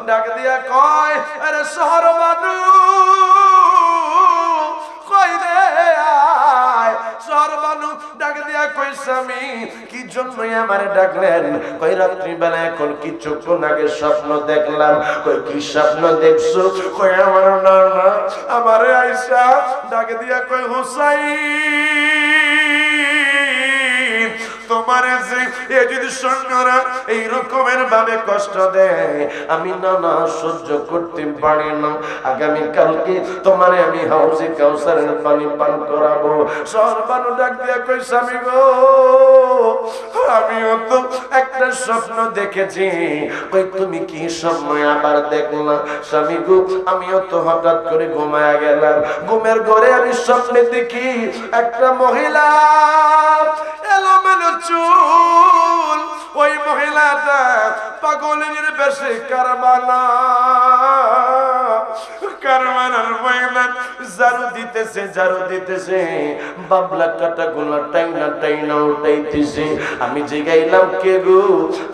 ডাক দিয়া কয়, আরে শহর বানু কই রে আয়। শহর বানু ডাক দিয়া কই, স্বামী কি জন্য আমারে ডাকলেন? কই রাত্রি বেলা এখন কিছুক্ষণ আগে স্বপ্ন দেখলাম। কই কি স্বপ্ন দেখছো? কই আমার নানা আমারে আইসা ডাক দিয়া কই, হুসাইন তোমারে যে এজিদ সৈন্যরা এই রকমের ভাবে কষ্ট দেয় আমি নানা সহ্য করতে পারি না, আগামী কালকে তোমারে আমি হাউসে কাউসারের পানি পান করাবো। সরবানু ডাক দিয়া কই, স্বামী গো আমিও তো একটা স্বপ্ন দেখেছি। কই তুমি কি স্বপ্ন আবার দেখলা? স্বামী গো আমিও তো হঠাৎ করে ঘুমায়া গেলাম, ঘুমের ঘরে আমি স্বপ্নে দেখি একটা মহিলা এলোমেলো চুল, ওই মহিলাটা পাগলের বেশে কারবানার মহিলা ঝাড়ু দিতেছে বাবলা কাটা গুলা টাইনা টাইনা উঠাইতেছে। আমি জিগাইলাম, কে গো?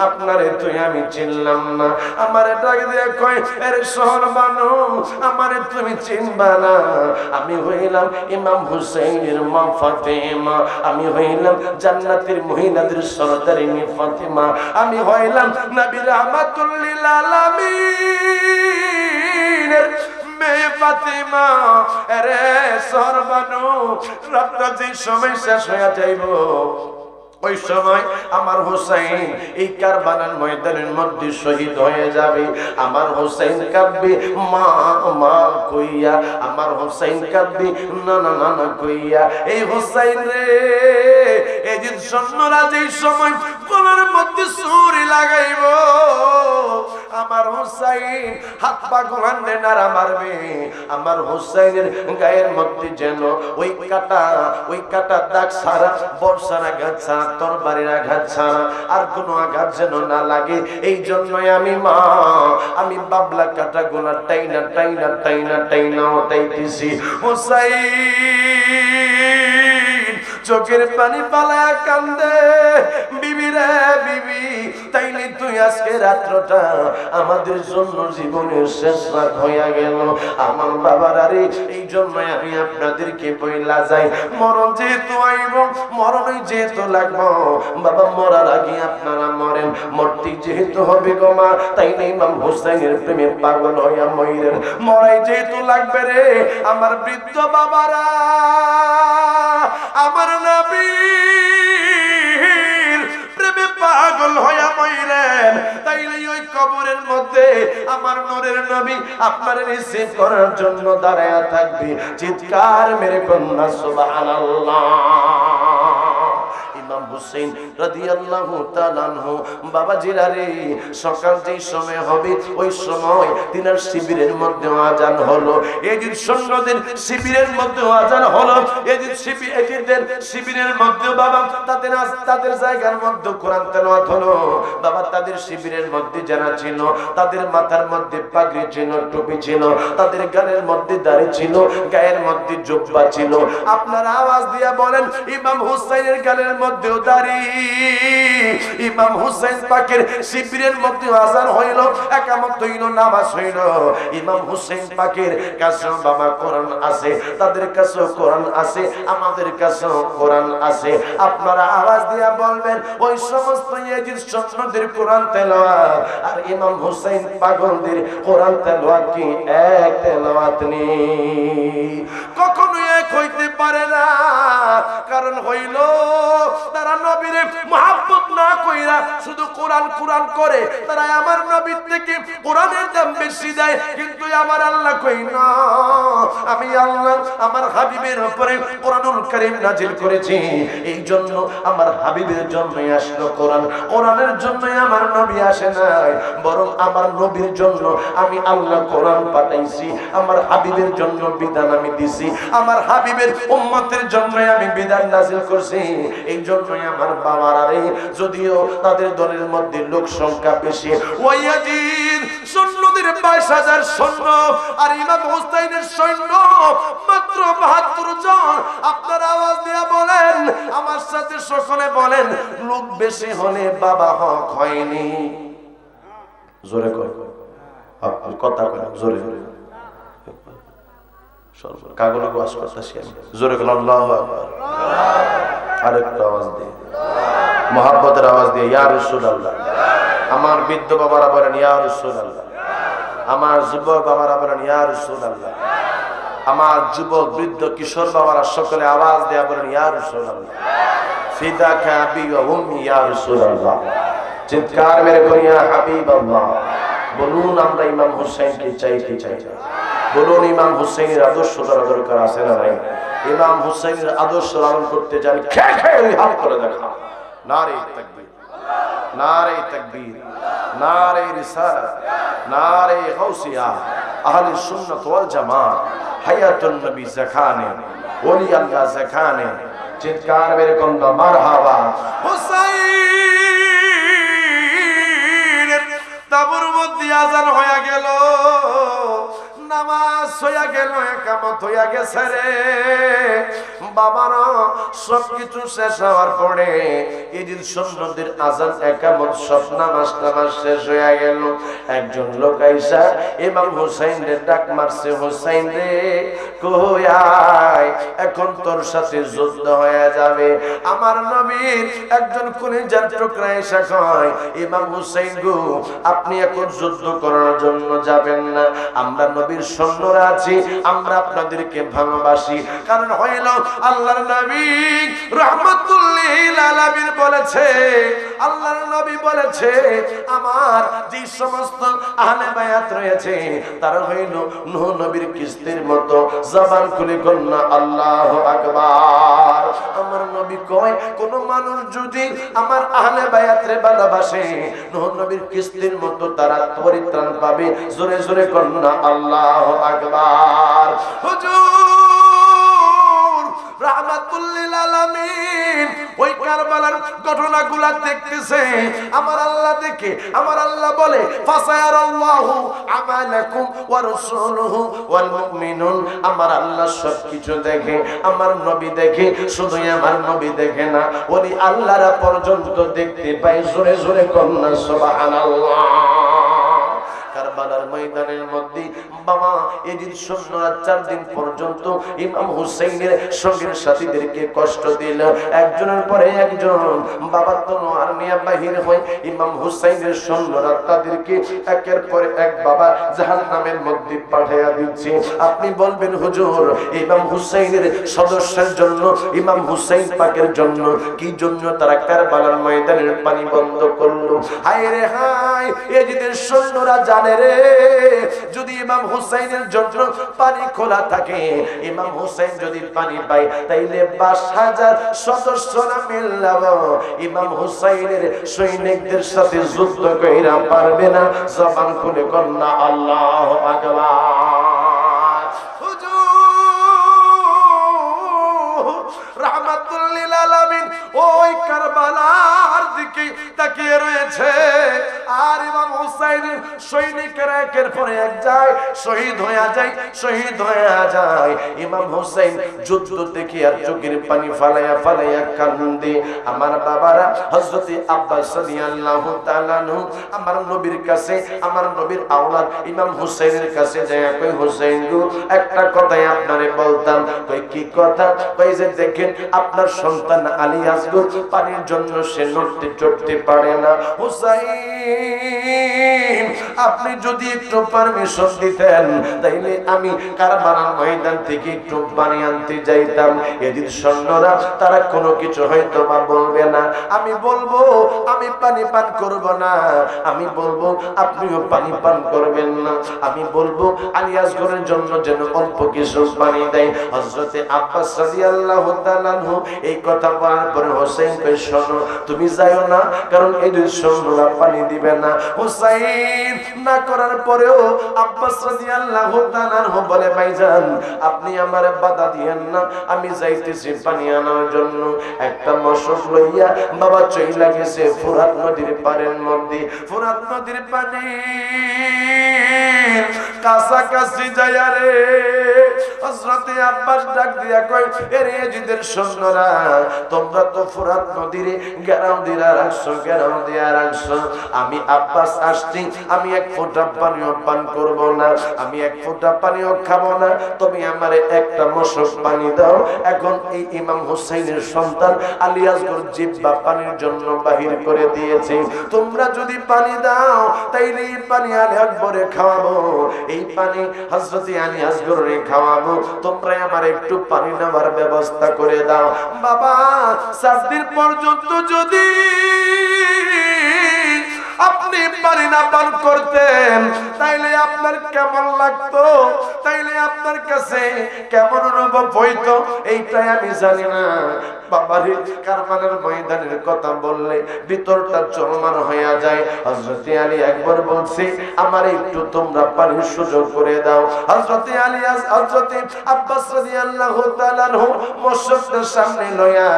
আপনারে তুই আমি চিনলাম না। আমারে ডাক দিয়ে কয়, আরে শহর বানু আমারে তুমি চিনবা না, আমি হইলাম ইমাম হুসাইনের মা ফাতেমা, আমি হইলাম জান্নাতের মহিলাদের সরদারিনী ফাতেমা, আমি হইলাম নবী রাহমাতুল লিল আলামিনের মেয়ে ফাতেমা। আরে শহর বানু রাতটা যে সময় শেষ হয়ে যাইব ওই সময় আমার হুসাইন এই কারবালার ময়দানের মধ্যে শহীদ হয়ে যাবে। আমার হুসাইন কাঁদবে মা মা কইয়া, আমার হুসাইন কাঁদবে নানা নানা কইয়া। এই হুসাইন রে এজিদ সৈন্যরা যেই সময় গলার মধ্যে ছুরি লাগাইব, আমার হুসাইন হাত পা গোলান্ডে নাড়া মারবে, আমার হুসাইনের গায়ের মধ্যে যেন ওই কাটা দাগ ছাড়া, বর্ষার আঘাত ছাড়া, তরবারির আঘাত ছাড়া আর কোনো আঘাত যেন না লাগে। এই জন্যই আমি বাবলা কাটা গোলা টাইনা টাইনা টাইনা টাইনা ওটাইতেছি। হুসাইন চোখের পানি পালায়া কান্দে, বিবি রে বিবি, তাইলে তুই আজকে রাত্রটা আমাদের জন্য জীবনের শেষ রাত হইয়া গেল। আমার বাবার আরে এই জন্যই আমি আপনাদেরকে বইলা যাই, মরণ যেহেতু আইব, মরণই যেহেতু লাগবো, বাবা মরার আগে আপনারা মরেন, মরতে যেহেতু হবে গো মা, তাইলে ইমাম হুসাইনের প্রেমে পাগল হইয়া মইরেন, মরাই যেহেতু লাগবে রে আমার বৃদ্ধ বাবারা, আমার নবীর প্রেমে পাগল হইয়া মইরেন, তাইলে ওই কবরের মধ্যে আমার নূরের নবী আপনার রিসিভ করার জন্য দাঁড়ায়া থাকবে। চিৎকার মেরে কন্যা সুবহানাল্লাহ। ইমাম হুসাইন রাদিয়াল্লাহু তাআলা আনহু বাবা জিরারে সকাল যেই সময় হবে ওই সময় তিনার শিবিরের মধ্যে আজান হলো এজিদ সৈন্যদের শিবিরের মধ্যে আজান হলো এজিদের শিবিরের মধ্যে বাবা তাদের জায়গার মধ্যে কোরআন তেলাওয়াত হলো বাবা তাদের শিবিরের মধ্যে যারা ছিল তাদের মাথার মধ্যে পাগড়ি ছিল টুপি ছিল তাদের গালের মধ্যে দাড়ি ছিল গায়ের মধ্যে জুব্বা ছিল আপনারা আওয়াজ দিয়ে বলেন ইমাম হুসাইনের গালের মধ্যেও দাড়ি ইমাম হুসাইন পাকের শিবিরের মধ্যে আজান হইল একামত হইল নামাজ হইল ইমাম হুসাইন পাকের কাছে বাবা কোরআন আছে তাদের কাছে কোরআন আছে আমাদের কাছে কোরআন আছে আপনারা আওয়াজ দিয়ে বলবেন ওই সমস্ত ইয়াজিদ সৈন্যদের কোরআন তেলাওয়াত আর ইমাম হুসাইন পাগলদের কোরআন তেলাওয়াত কি এক তেলাওয়াত নেই কখনো এক হইতে পারে না কারণ হইল তারা নবীরে মহব্বত না কইরা শুধু কোরআন কোরআন করে তারা আমার নবীর থেকে কোরআনের দাম বেশি দেয় কিন্তু আমার আল্লাহ কই না আমি আল্লাহ আমার হাবিবের উপরে কোরআনুল কারীম নাজিল করেছি এই জন্য আমার হাবিবের জন্যই আসলো কোরআন কোরআনের জন্যই আমার নবী আসে নাই বরং আমার নবীর জন্য আমি আল্লাহ কোরআন পাঠাইছি আমার হাবিবের জন্য বিধান আমি দিছি আমার হাবিবের উম্মতের জন্যই আমি বিধান নাজিল করছি এই জন্যই আমার বাবারা রে যদিও তাদের দলের মধ্যে লোক সংখ্যা বেশি ওয়াজিদ সৈন্যদের 22,000 সৈন্য আর ইমাম হুসাইনের সৈন্য মাত্র 72 জন আপনারা আওয়াজ দিয়ে বলেন আমার সাথে সকলে বলেন লোক বেশি হলে বাবা হক হয়নি জোরে কয় কথা কয় জোরে কাগজে ওয়াজ করতেছি আমি জোরে বলেন আল্লাহু আকবার আরেকটা আওয়াজ দিয়ে মুহাব্বতের আওয়াজ দিয়ে ইয়া রাসূলুল্লাহ আমার বৃদ্ধ বাবারা বলেন ইয়া রাসূলুল্লাহ আমার যুবক বাবারা বলেন ইয়া রাসূলুল্লাহ আমার যুবক বৃদ্ধ কিশোর বাবারা সকলে আওয়াজ দেয়া বলেন ইয়া রাসূলুল্লাহ ফিদাকা আবি ওয়া উম্মি ইয়া রাসূলুল্লাহ চিৎকার মেরে বলি ইয়া হাবিবাল্লাহ বলুন আমরা ইমাম হুসাইনকে চাই কি চাই বলুন ইমাম হুসাইনের আদর্শ ধরা দরকার আছে না নাই ইমাম হুসাইনের আদর্শ লালন করতে জানি খেয়ে খেয়ে ওই হাত করে দেখা নারে তাকবীর নারে তাকবীর নারে রিসালাত নারে গাউসিয়া আহলে সুন্নাত ওয়াল জামাত হায়াতুন নবী জাখানে ওলি আল্লাহ জাখানে চিৎকার মেরে কোন মারহাবা হুসাইন তাবুর মধ্যে আজান হয়ে গেল নামাজ হইয়া গেল একামত হইয়া গেছে রে বাবারা সবকিছু শেষ হওয়ার পরে ঈদের সন্ন্যদের আজান একামত সব নামাজ শেষ হইয়া গেল একজন লোক আইসা ইমাম হুসাইনের ডাক মারছে হুসাইন রে কই আয় এখন তোর সাথে যুদ্ধ হয়ে যাবে আমার নবীর একজন কলিজার টুকরা এসে কয় ইমাম হুসাইন গো আপনি এখন যুদ্ধ করার জন্য যাবেন না আমরা নবীর সৈন্যরা আছি আমরা আপনাদেরকে ভালোবাসি কারণ হইল আল্লাহর নবী রাহমাতুল লিল আলামিন বলেছে আল্লাহর নবী বলেছে আমার যে সমস্ত আহলে বায়াত রয়েছে তারা হইল নূহ নবীর কিস্তির মতো জবান খুলে কন্যা আল্লাহু আকবার আমার নবী কয় কোন মানুষ যদি আমার আহলে বায়াতরে ভালোবাসে নূহ নবীর কিস্তির মতো তারা পরিত্রাণ পাবে জোরে জোরে কন্যা আল্লাহু আকবার হুজুর রাহমাতুল লিল আলামিন ওই কারবালার ঘটনাগুলো দেখতেছে আমার আল্লাহ দেখে আমার আল্লাহ বলে ফাসায়ারাল্লাহু আমালাকুম ওয়া রাসূলুহু ওয়াল মুমিনুন আমার আল্লাহ সবকিছু দেখে আমার নবী দেখে শুধু আমার নবী দেখে না ওলি আল্লাহরা পর্যন্ত দেখতে পায় জোরে জোরে কন্যা সুবহানাল্লাহ কারবালার ময়দানের মধ্যে বাবা এদিন সৈন্যরা 4 দিন পর্যন্ত ইমাম হুসাইনের সঙ্গীর সাথীদেরকে কষ্ট দিল একজনের পরে একজন বাবা তলোয়ার নিয়ে বাহির হয় ইমাম হুসাইনের সৈন্যরা তাদেরকে একের পর এক বাবা জাহান্নামের মধ্যে পাঠিয়ে দিচ্ছে আপনি বলবেন হুজুর ইমাম হুসাইনের সদস্যের জন্য ইমাম হুসাইন পাকের জন্য কি জন্য তারা কারবালার ময়দানের পানি বন্ধ করলো হায় রে হায় এজিদের সৈন্যরা জানে রে যদি ইমাম হুসাইনের জন্য পানি খোলা থাকে। ইমাম হুসাইন যদি পানি পায় তাইলে ৫০০০ সদস্যরা মিল্লাও ইমাম হুসাইনের সৈনিকদের সাথে যুদ্ধ কইরা পারবে না। জবান খুলে কন্যা আল্লাহু আকবার। হুজুর রাহমাতুল লিল আলামিন ওই কারবালার দিকে তাকিয়ে রয়েছে, আর ইমাম হুসাইনের সৈনিকেরা একের পর এক যায়, শহীদ হয়ে যায়, শহীদ হয়ে যায়। ইমাম হুসাইন যুদ্ধ দেখে আর চোখের পানি ফালাইয়া ফালাইয়া কান্দে। আমার বাবারা, হযরত আব্বাস রাদিয়াল্লাহু তাআলা আনহু আমার নবীর কাছে, আমার নবীর আওলাদ ইমাম হুসাইনের কাছে যায়, কই হুসাইন গো একটা কথাই আপনারে বলতাম। কই কি কথা? কই যে দেখেন আপনার সন্তান আলী আসগর পানির জন্য সে নড়তে চড়তে পারে না। হুসাইন আপনি যদি একটু পারমিশন দিতেন তাইলে আমি কারবালার ময়দান থেকে একটু পানি আনতে যাইতাম। এদিন সৈন্যরা তারা কোনো কিছু হয়তো বা বলবে না, আমি বলবো আমি পানি পান করব না, আমি বলবো আপনিও পানি পান করবেন না, আমি বলবো আলী আসগরের জন্য যেন অল্প কিছু পানি দেয়। হযরত আব্বাস রাদিয়াল্লাহু তাআলা আনহু এই কথা বলার পরে হোসেন কই শোনো তুমি যাইও না, কারণ এই দুই সৈন্যরা পানি দিবে না। হুসাইন না করার পরেও আব্বাস রাদিয়াল্লাহু তাআলা আনহু বলে ভাইজান আপনি আমারে বাধা দিয়েন না, আমি যাইতেছি পানি আনার জন্য। একটা মশক লইয়া বাবা চইলা গেছে ফুরাত নদীর পাড়ের মধ্যে। ফুরাত নদীর পানি কাছাকাছি যাইয়া রে হযরত আব্বাস ডাক দিয়া কই এরে জিদের সৈন্যরা তোমরা তো ফুরাত নদীরে ঘেরাও দিয়া রাখছো, ঘেরাও দিয়া রাখছো, আমি আব্বাস আসছি, আমি এক ফোঁটা পানিও পান করব না, আমি এক ফোঁটা পানিও খাবো না, তুমি আমারে একটা মশক পানি দাও। এখন এই ইমাম হুসাইনের সন্তান আলী আসগর জিহ্বা পানির জন্য বাহির করে দিয়েছে, তোমরা যদি পানি দাও তাইলে এই পানি আলী আকবরে খাওয়াবো, এই পানি হযরত আলী আসগরে খাওয়াবো, তোমরা আমার একটু পানি নেওয়ার ব্যবস্থা করে দাও। বাবা 7 দিন পর্যন্ত যদি আপনি পানি না পান করতেন তাইলে আপনার কেমন লাগতো, তাইলে আপনার কাছে কেমন অনুভব হইতো এইটাই আমি জানি না। বাবারে কারবালার ময়দানের কথা বললে ভিতরটা চলমান হয়ে যায়। হযরত আলী একবার বলছে আমার একটু তোমরা পানির সুযোগ করে দাও। হযরত আলী হযরত আব্বাস রাদিয়াল্লাহু তাআলা আনহু মশকটার সামনে লইয়া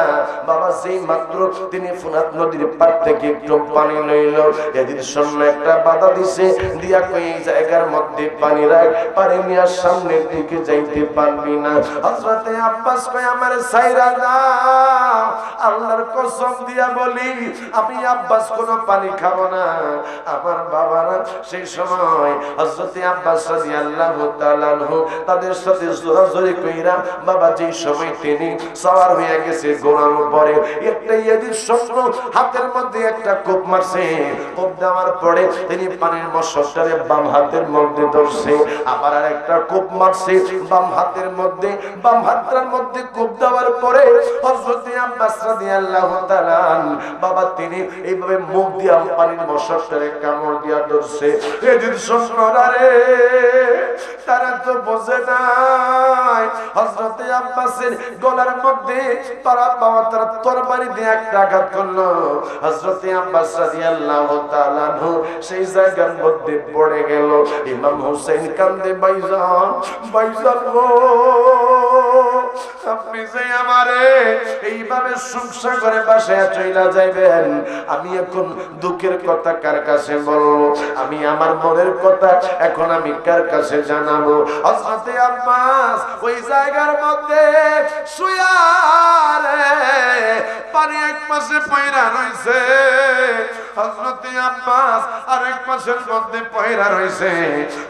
বাবা যেই মাত্র তিনি ফুরাত নদীর পাড় থেকে একটু পানি লইল, এদিন সামনে একটা বাধা দিছে, দিয়া কই এই জায়গার মধ্যে পানি রাখ, পানি নিয়ে সামনের দিকে যাইতে পারবি না। হযরত আব্বাস কই আমারে ছাইরা দাও, আল্লাহর কসম দিয়া বলি আমি আব্বাস কোনো পানি খাবো না। আমার বাবারা সেই সময় হযরত আব্বাস রাদিয়াল্লাহু তাআলা আনহু তাদের সাথে জোরাজোরি কইরা বাবা যেই সময় তিনি সওয়ার হয়ে গেছে ঘোড়ার উপরে, একটা ইয়াদির স্বপ্ন হাতের মধ্যে একটা কোপ মারছে, কোপ দেওয়ার পরে তিনি পানির মশকটারে বাম হাতের মধ্যে ধরছে, আবার আরেকটা কোপ মারছে বাম হাতের মধ্যে, বাম হাতটার মধ্যে কোপ দেওয়ার পরে হযরত আব্বাস রাদিয়াল্লাহু তাআলা বাবা তিনি এইভাবে মুখ দিয়া পানির মশকটারে কামড় দিয়া ধরছে। এদিন সন্ন্যরা রে তারা তো বোঝে নাই হযরত আব্বাসের গলার মধ্যে তারা বাবা তারা তরবারি দিয়ে একটা আঘাত করলো। হযরত আব্বাস রাদিয়াল্লাহু তাআলা সেই জায়গার মধ্যে পড়ে গেল। ইমাম হুসাইন কান্দে ভাইজান ভাইজান গো আপনি যে আমারে এইভাবে সংসার করে বাসায় চইলা যাইবেন, আমি এখন দুঃখের কথা কার কাছে বলবো, আমি আমার মনের কথা এখন আমি কার কাছে জানাবো। হযরত আব্বাস ওই জায়গার মধ্যে শুয়া রে পানি এক পাশে পয়রা রইছে, হযরত আব্বাস আরেক পাশের মধ্যে পয়রা রইছে।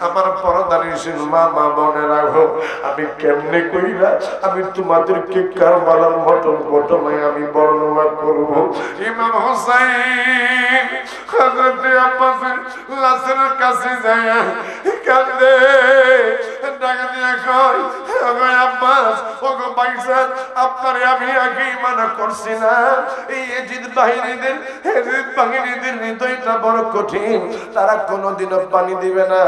আমার পরদানিশীল মা মা বোনেরা গো, আমি কেমনে কইরা আমি তোমাদেরকে কারবালার ঘটনায় আমি বর্ণনা করব। ইমাম হোসেন হযরত আব্বাসের লাশের কাছে যায় কাঁদে, ডাকা দিয়া কয়, ওগো আব্বাস, ওগো ভাইজান, আপনারে আমি আগেই মানা করছি না, এই এজিদ বাহিনীদের হৃদয়টা বড় কঠিন, তারা কোনোদিনও পানি দিবে না।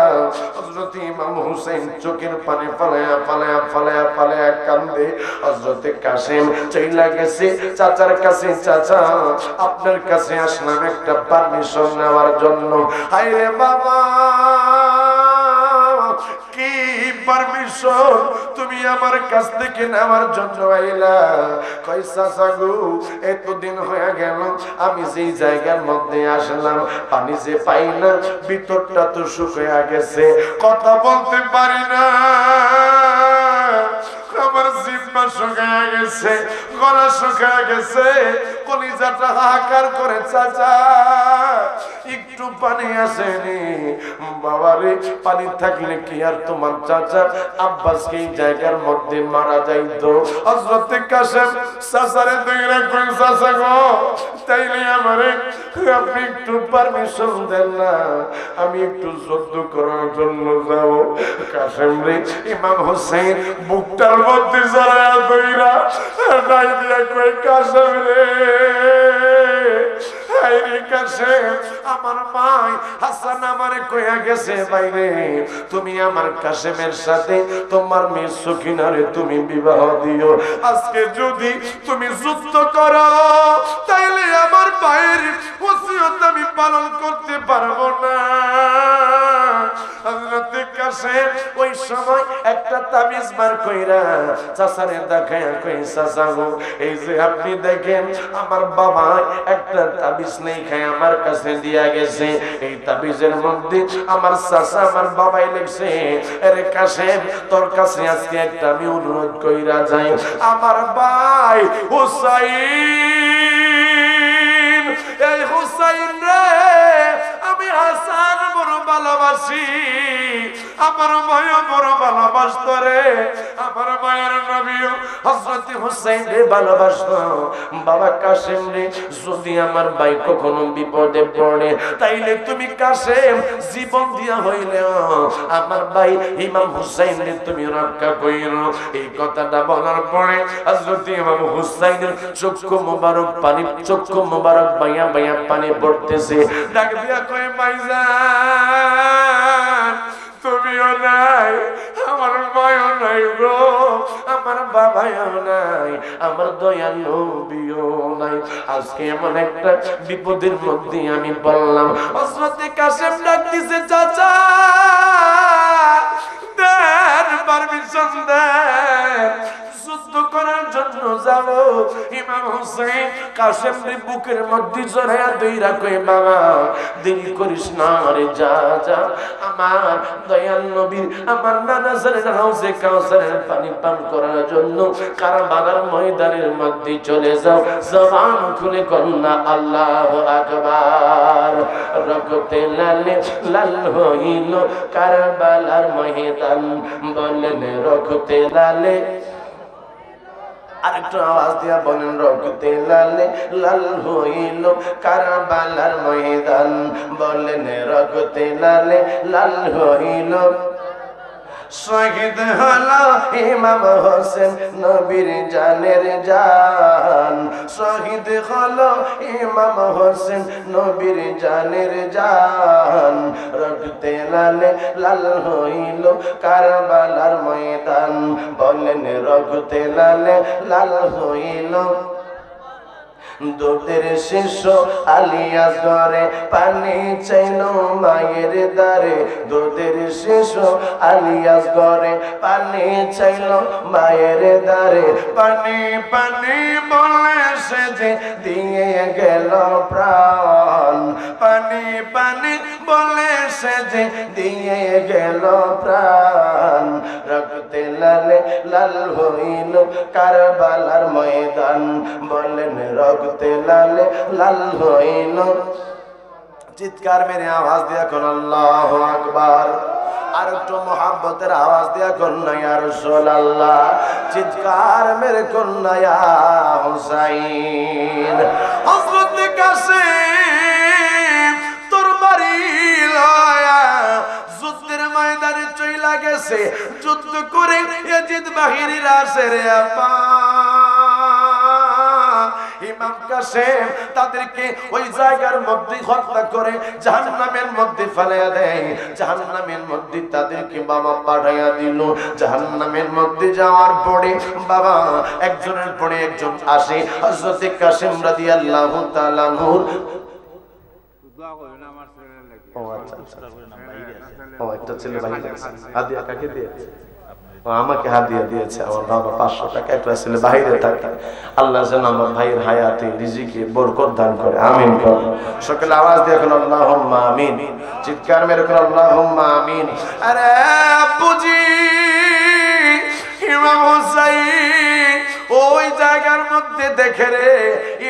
হযরত ইমাম হোসেন চোখের পানি ফালায়া ফালায়া ফালায়া ফালায়া কান্দে। হযরত কাসেম চইলা গেছে চাচার কাছে, চাচা আপনার কাছে আসলাম একটা পারমিশন নেওয়ার জন্য। হায়রে বাবা, কি পারমিশন তুমি আমার কাছ থেকে নেওয়ার জন্য আইলা? কই চাচা গো, এতদিন হয়ে গেল আমি যেই জায়গার মধ্যে আসলাম পানি যে পাই না, ভিতরটা তো শুকিয়ে গেছে, কথা বলতে পারি না, আমার জিহ্বা শুকিয়ে গেছে, গলা শুকিয়ে গেছে, কলিজাটা হাহাকার করে, চাচা একটু পানি আসেনি? বাবারে, পানি থাকলে কি আর তোমার চাচা আব্বাসকে এই জায়গার মধ্যে মারা যাইতো? হযরত কাসেম চাচারে দইরা কই, চাচা গো, তাইলে আমারে আপনি একটু পারমিশন দেন না, আমি একটু যুদ্ধ করার জন্য যাব। কাসেম রে, ইমাম হোসেন বুকটার মধ্যে জড়ায়া দইরা ডাই দিয়া কই, কাসেম রে, আমার মাই হাসান আমারে কইয়া গেছে, বাইরে তুমি আমার কাসেমের সাথে তোমার মেয়ে সখিনারে তুমি বিবাহ দিও। আজকে যদি তুমি যুদ্ধ করো তাইলে আমার ভাইয়ের ওসিয়ত আমি পালন করতে পারবো না। হযরত কাসেম ওই সময় একটা তাবিজ বার কইরা চাচারে দেখায়া কই, চাচা গো, এই যে আপনি দেখেন আমার বাবা একটা তাবিজ নেই খায় আমার কাছে দিয়া গেছে, এই তাবিজের মধ্যে আমার চাচা আমার বাবাই লিখছে, আরে কাসেম তোর কাছে আজকে একটা আমি অনুরোধ কইরা যাই, আমার ভাই হুসাইন, এই হুসাইন রে আমি হাসান বড় ভালোবাসি, আমার ভাইও বড় ভালোবাসত রে, আমার ভাইয়ের নবীও হযরত হুসাইন রে ভালোবাসত। বাবা কাসেম রে, যদি আমার ভাই কখনো বিপদে পড়ে তাইলে তুমি কাসেম জীবন দিয়া হইলেও আমার ভাই ইমাম হুসাইন রে তুমি রক্ষা কইরো। এই কথাটা বলার পরে হযরত ইমাম হুসাইনের চক্ষু মোবারক পানি, চক্ষু মোবারক বাইয়া বাইয়া পানি পড়তেছে, ডাক দিয়া কয়, ভাইজান তুমিও নাই, আমার মায়ও নাই গো, আমার বাবাও নাই, আমার দয়াল নবীও নাই, আজকে এমন একটা বিপদের মধ্যে আমি বললাম। হযরত কাসেম ডাক দিছে, চাচা দেন পারমিশন দেন, যুদ্ধ করার জন্য যাব। ইমাম হোসেন কাসেম রে বুকের মধ্যে জড়ায়া দইরা কই, বাবা দেরি করিস না রে, যা যা আমার দয়াল নবীর আমার নানা জানের হাউজে কাউসারের পানি পান করার জন্য কারবালার ময়দানের মধ্যে চলে যাও, জবান খুলে কন্যা আল্লাহু আকবার। রক্তে লালে লাল হইল কারবালার ময়দান, বললেন রক্তে লালে, আরেকটু আওয়াজ দিয়া বলেন, রক্তে লালে লাল হইল কারবালার ময়দান, বললেন রক্তে লালে লাল হইল, শহীদ হলো ইমাম হোসেন নবীর জানের জান, শহীদ হলো ইমাম হোসেন নবীর জানের জান, রক্তে লালে লাল হইল কারবালার ময়দান, বলেন রক্তে লালে লাল হইল। দুধের শিশু আলিয়াস ঘরে পানি চাইল মায়ের দ্বারে, দুধের শিশু আলিয়াস ঘরে পানি চাইল মায়ের দ্বারে, পানি পানি বলে সে যে দিয়ে গেল প্রাণ, পানি পানি বলে সে যে দিয়ে গেল প্রাণ, রক্তে লালে লাল হইল কারবালার ময়দান, বলেন রক্তে লালে লাল হইল। চিৎকার মেরে আওয়াজ দিয়ে কোন আল্লাহু আকবার। আর একটু মোহাব্বতের আওয়াজ দিয়া কন্যা ইয়া রাসূলুল্লাহ, চিৎকার মেরে কন্যা ইয়া হুসাইন। হযরত কাসেম তোর বাড়ি লয়া যুদ্ধের ময়দানে চইলা গেছে, যুদ্ধ করে ইয়াজিদ বাহিনীর আসে রে আপা। ইমাম কাসেম তাদেরকে ওই জায়গার মধ্যে হত্যা করে জাহান্নামের মধ্যে ফেলাইয়া দেয়। জাহান্নামের মধ্যে তাদেরকে বাবা পাঠাইয়া দিল। জাহান্নামের মধ্যে যাওয়ার পরে বাবা একজনের পরে একজন আসে। হযরত কাসেম রাদিয়াল্লাহু তাআলা নূর একটা ছেলে বাইরে আছে, হাদিয়া কাকে দিয়েছে? আমাকে হাদিয়া দিয়েছে আমার বাবা 500 টাকা। একটা ছেলে বাইরে থাকে, আল্লাহ যেন আমার ভাইয়ের হায়াতে রিজিকে বরকত দান করে, আমিন কর। সকলে আওয়াজ দিয়ে এখন আল্লাহুম্মা আমিন, চিৎকার মেরে এখন আল্লাহুম্মা আমিন। আরে বুঝি ইমাম হুসাইন ওই জায়গার মধ্যে দেখে রে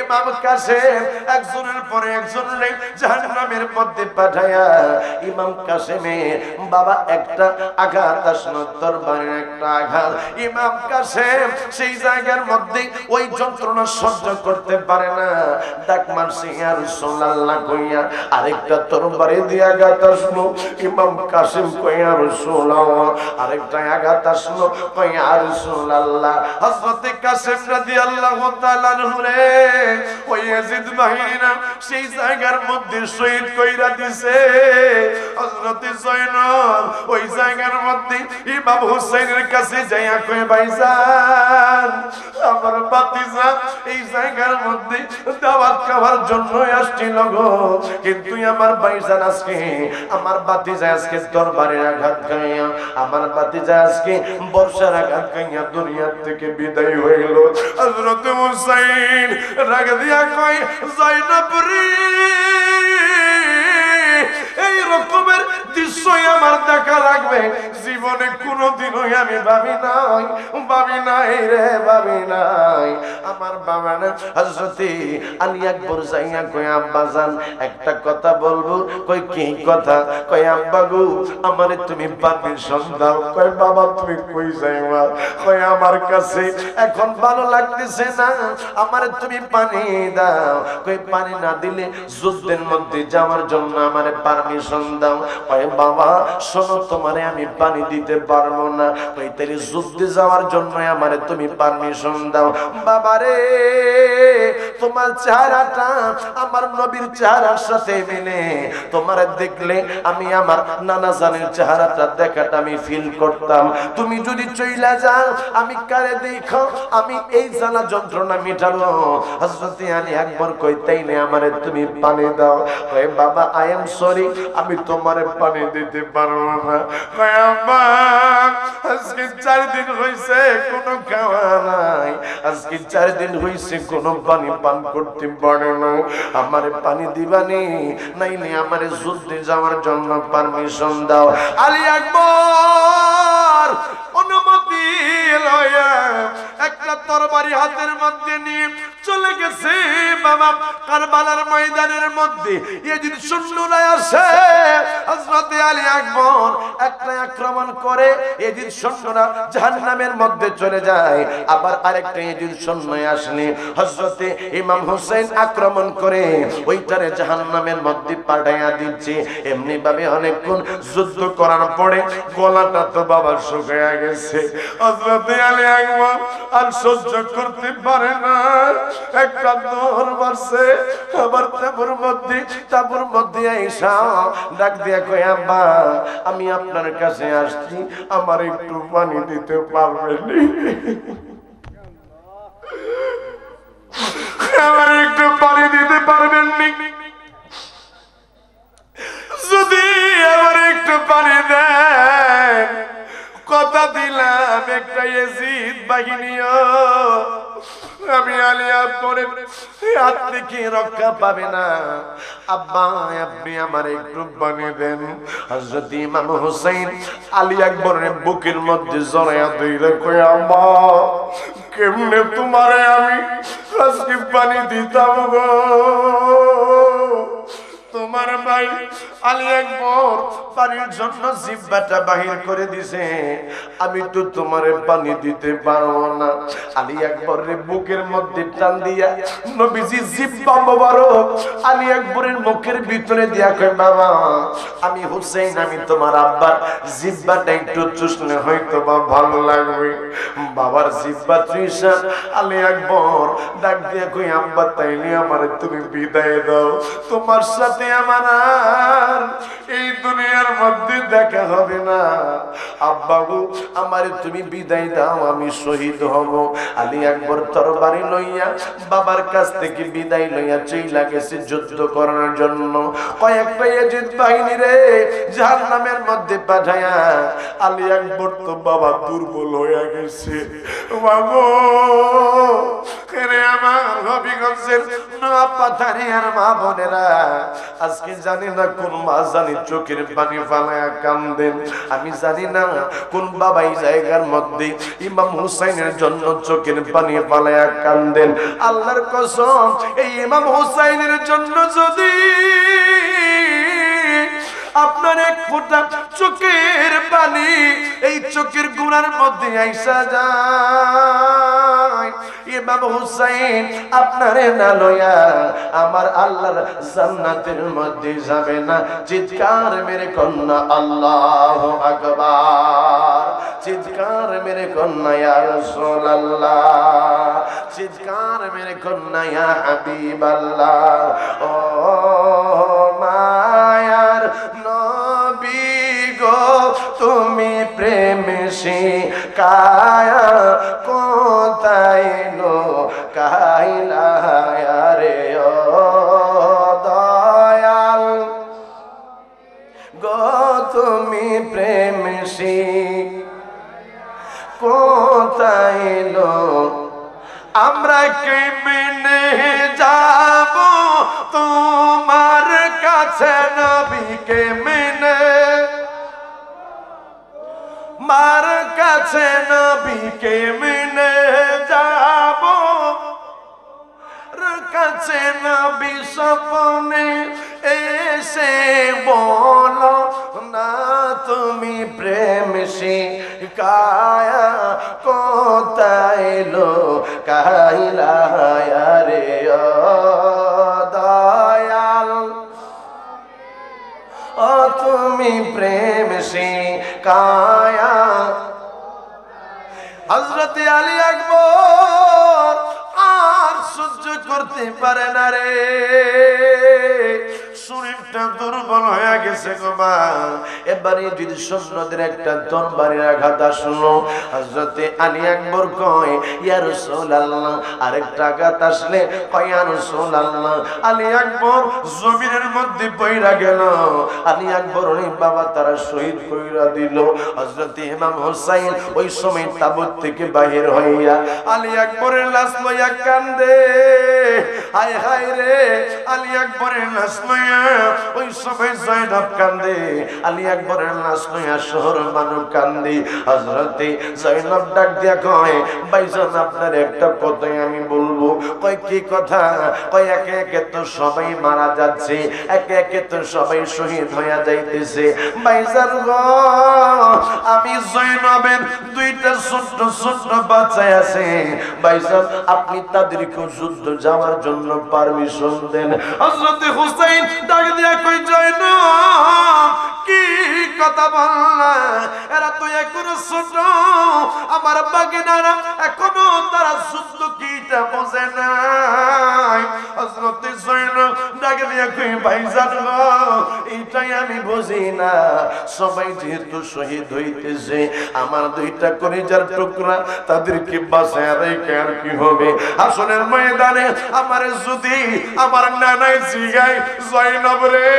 ইমাম কাসেম একজনের পরে একজনে জাহান্নামের মধ্যে পাঠায়া। ইমাম কাসেমের বাবা একটা আঘাত আসলো, তরবারির একটা আঘাত। ইমাম কাসেম সেই জায়গার মধ্যে ওই যন্ত্রণা সহ্য করতে পারে না, ডাক মারছে ইয়া রাসূলুল্লাহ কইয়া। আরেকটা তরবারি দিয়ে আঘাত আসলো, ইমাম কাসেম কই ইয়া রাসূলুল্লাহ। আরেকটা আঘাত আসলো, কই ইয়া রাসূলুল্লাহ। হযরত কাসেম রাদিয়াল্লাহু তাআলা আনহু রে ওই ইয়াজিদ বাহিনীরা সেই জায়গার মধ্যে শহীদ কইরা দিছে। হযরত জয়নব ওই জায়গার মধ্যে ইমাম হুসাইনের কাছে যাইয়া কয় ভাইজান আমার ভাতিজা এই জায়গার মধ্যে দাওয়াত খাওয়ার জন্য আসছিল গো, কিন্তু আমার ভাইজান আজকে আমার ভাতিজা আজকে দরবারের আঘাত খাইয়া, আমার ভাতিজা আজকে বর্ষার আঘাত খাইয়া দুনিয়ার থেকে বিদায় হইল। হযরত হুসাইন রাগ দিয়া কয় জয়নব রে এই রকমের দৃশ্যই আমার দেখা লাগবে জীবনে কোনোদিনই আমি ভাবি নাই রে, ভাবি নাই। আমার বাবা না হযরত আলী আকবর যাইয়া কয় আব্বাজান একটা কথা বলবো। কই কি কথা? কয় আব্বা গো আমারে তুমি পারমিশন দাও। কয় বাবা তুমি কই যাইবা? কয় আমার কাছে এখন ভালো লাগতেছে না, আমারে তুমি পানি দাও। কই পানি না দিলে যুদ্ধের মধ্যে যাওয়ার জন্য আমারে পারমিশন দাও। কয় বাবা শোনো তোমারে আমি পানি দিতে পারবো না, কই তাইলে যুদ্ধে যাওয়ার জন্য আমারে তুমি পারমিশন দাও। বাবারে তোমার চেহারাটা আমার নবীর চেহারার সাথে মিলে, তোমারে দেখলে আমি আমার নানা জানের চেহারাটা দেখাটা আমি ফিল করতাম। তুমি যদি চইলা যাও আমি কারে দেখো আমি এই জ্বালা যন্ত্রণা মিটাবো। হযরত আলী আকবর কই তাইলে আমারে তুমি পানি দাও। কয় বাবা আই এম সরি আমি তোমারে পানি দিতে পারবো না। কয় আম্মা আজকে 4 দিন হইছে কোনো খাওয়া নাই, আজকে 4 দিন হইছে কোনো পানি পান করতে পারে না, আমারে পানি দিবানি নাইলে আমারে যুদ্ধে যাওয়ার জন্য পারমিশন দাও। আলী আকবর অনুমতি লয়া একটা তরবারি হাতের মধ্যে নিয়ে চলে গেছে বাবা কারবালার ময়দানের মধ্যে। ইয়াজিদ সৈন্যরা আসে, হযরত আলী আকবর একটা আক্রমণ করে ইয়াজিদ সৈন্যরা জাহান্নামের মধ্যে চলে যায়। আবার আরেকটা ইয়াজিদ সৈন্য আসলে হযরত ইমাম হুসাইন আক্রমণ করে ওইটারে জাহান্নামের মধ্যে পাঠাইয়া দিচ্ছে। এমনি ভাবে অনেকক্ষণ যুদ্ধ করার পরে গলাটা তো বাবা শুকিয়ে গেছে। হযরত আলী আকবর আর সহ্য করতে পারে না, একটা দৌড় মারছে। আবার তাবুর মধ্যে আইসা ডাক দিয়া কয় আব্বা আমি আপনার কাছে আসছি, আমার একটু পানি দিতে পারবেন? আমার একটু পানি দিতে পারবেন? যদি আমার একটু পানি দেন কথা দিলাম একটা ইয়াজিদ বাহিনীও আমি আলী আকবরের হাত থেকে রক্ষা পাবে না। আব্বা আপনি আমার একটু পানি দেন। হযরত ইমাম হুসাইন আলী আকবরের বুকের মধ্যে জড়াইয়া ধইরা কয় আম্মা কেমনে তোমারে আমি আজকে পানি দিতাম গো, তোমার ভাই আলী আকবর পানির জন্য জিহ্বাটা বাহির করে দিছে, আমি তো তোমারে পানি দিতে পারবো না। আলী আকবরের বুকের মধ্যে টান দিয়া নবীজি জিহ্বা মোবারক আলী আকবরের মুখের ভিতরে দিয়া কয়, বাবা আমি হুসাইন, আমি তোমার আব্বার জিহ্বাটা একটু চুষলে হয়তো বা ভালো লাগবে। বাবার জিহ্বা চুষা আলী আকবর ডাক দিয়া কই, আব্বা তাইলে আমারে তুমি বিদায় দাও, তোমার সাথে আমার আর এই দুনিয়ার মধ্যে দেখা হবে না। আব্বা গো আমারে তুমি বিদায় দাও, আমি শহীদ হব। আলী আকবর তরবারি লইয়া বাবার কাছ থেকে বিদায় লইয়া চইলা গেছে যুদ্ধ করার জন্য। কয়েকটা ইয়াজিদ বাহিনী রে জাহান্নামের মধ্যে পাঠায়া আলী আকবর তো বাবা দুর্বল হয়ে গেছে। বাবু রে আমার হবিগঞ্জের নোয়াপাথারি আর মা বোনেরা, আজকে জানি না কোন মা জানি চোখের পানি ফালায়া কান্দেন, আমি জানি না কোন বাবা এই জায়গার মধ্যে ইমাম হুসাইনের জন্য চোখের পানি ফালায়া কান্দেন। আল্লাহর কসম, এই ইমাম হুসাইনের জন্য যদি আপনার এক ফোঁটা চোখের পানি এই চোখের গুণার মধ্যে আইসা যায়, ইমাম হুসাইন আপনারে না লইয়া আমার আল্লাহর জান্নাতের মধ্যে যাবে না। চিৎকার মেরে কন্যা আল্লাহু আকবার, চিৎকার মেরে কন্যা ইয়া রাসূলুল্লাহ, চিৎকার মেরে কন্যা ইয়া হাবিবাল্লাহ। ও মায়ার নবী গো তুমি প্রেম শিখায়া কোথায় লো কাইলা রে ও দয়াল গো তুমি প্রেম শিখায়া কোথায় লো, আমরা কেমনে যাব তোমার কাছে নবী, কেমনে মার কাছে নবী, কেমনে যাব কাছে নবী, স্বপ্নে এসে বলো না তুমি প্রেম শিখায়া কোথায় লো কাইলা রে ও দয়াল, ও তুমি প্রেম শিখায়া। হযরত আলী আকবর আর সহ্য করতে পারে না রে, শরীরটা দুর্বল হয়ে গেছে গো মা। এবারে যদি সৈন্যদের একটা তরবারির আঘাত আসলো, হযরত আলী আকবর কয় ইয়া রাসূলুল্লাহ, আরেকটা আঘাত আসলে কয় ইয়া রাসূলুল্লাহ। আলী আকবর জমিনের মধ্যে পইরা গেল। আলী আকবর ওই বাবা তারা শহীদ কইরা দিল। হযরত ইমাম হুসাইন ওই সময় তাবুত থেকে বাহির হইয়া আলী আকবরের লাশ লইয়া কান্দে। হায় হায় রে, আলী আকবরের লাশ লইয়া ওই সময় জয়নব কান্দে, আলী আকবরের লাশ লইয়া শহর মানুষ কান্দে। হযরতে জয়নব ডাক দিয়া কয় ভাইজান আপনার একটা কথাই আমি বলবো। কয় কি কথা? কয় একে একে তো সবাই মারা যাচ্ছে, একে একে তো সবাই শহীদ হইয়া যাইতেছে। ভাইজান গো আমি জয়নবের দুইটা ছোট্ট ছোট্ট বাচ্চা আছে, ভাইজান আপনি তাদেরকে যুদ্ধ যাওয়ার জন্য পারমিশন দেন। হযরত হুসাইন ডাক দিয়া কই জয়নব কি কথা বললা, এরা তো এখনো ছোট, আমার বাগিনারা এখনো তারা যুদ্ধ কিটা বোঝে নাই। হযরত জয়নব ডাক দিয়া কই ভাইজান গো এইটাই আমি বুঝি না, সবাই যেহেতু শহীদ হইতেছে, আমার দুইটা কলিজার টুকরা তাদেরকে বাঁচায় রেখে আর কি হবে? হাসরের ময়দানে আমার যদি আমার নানাই জিগাই জয়নব রে,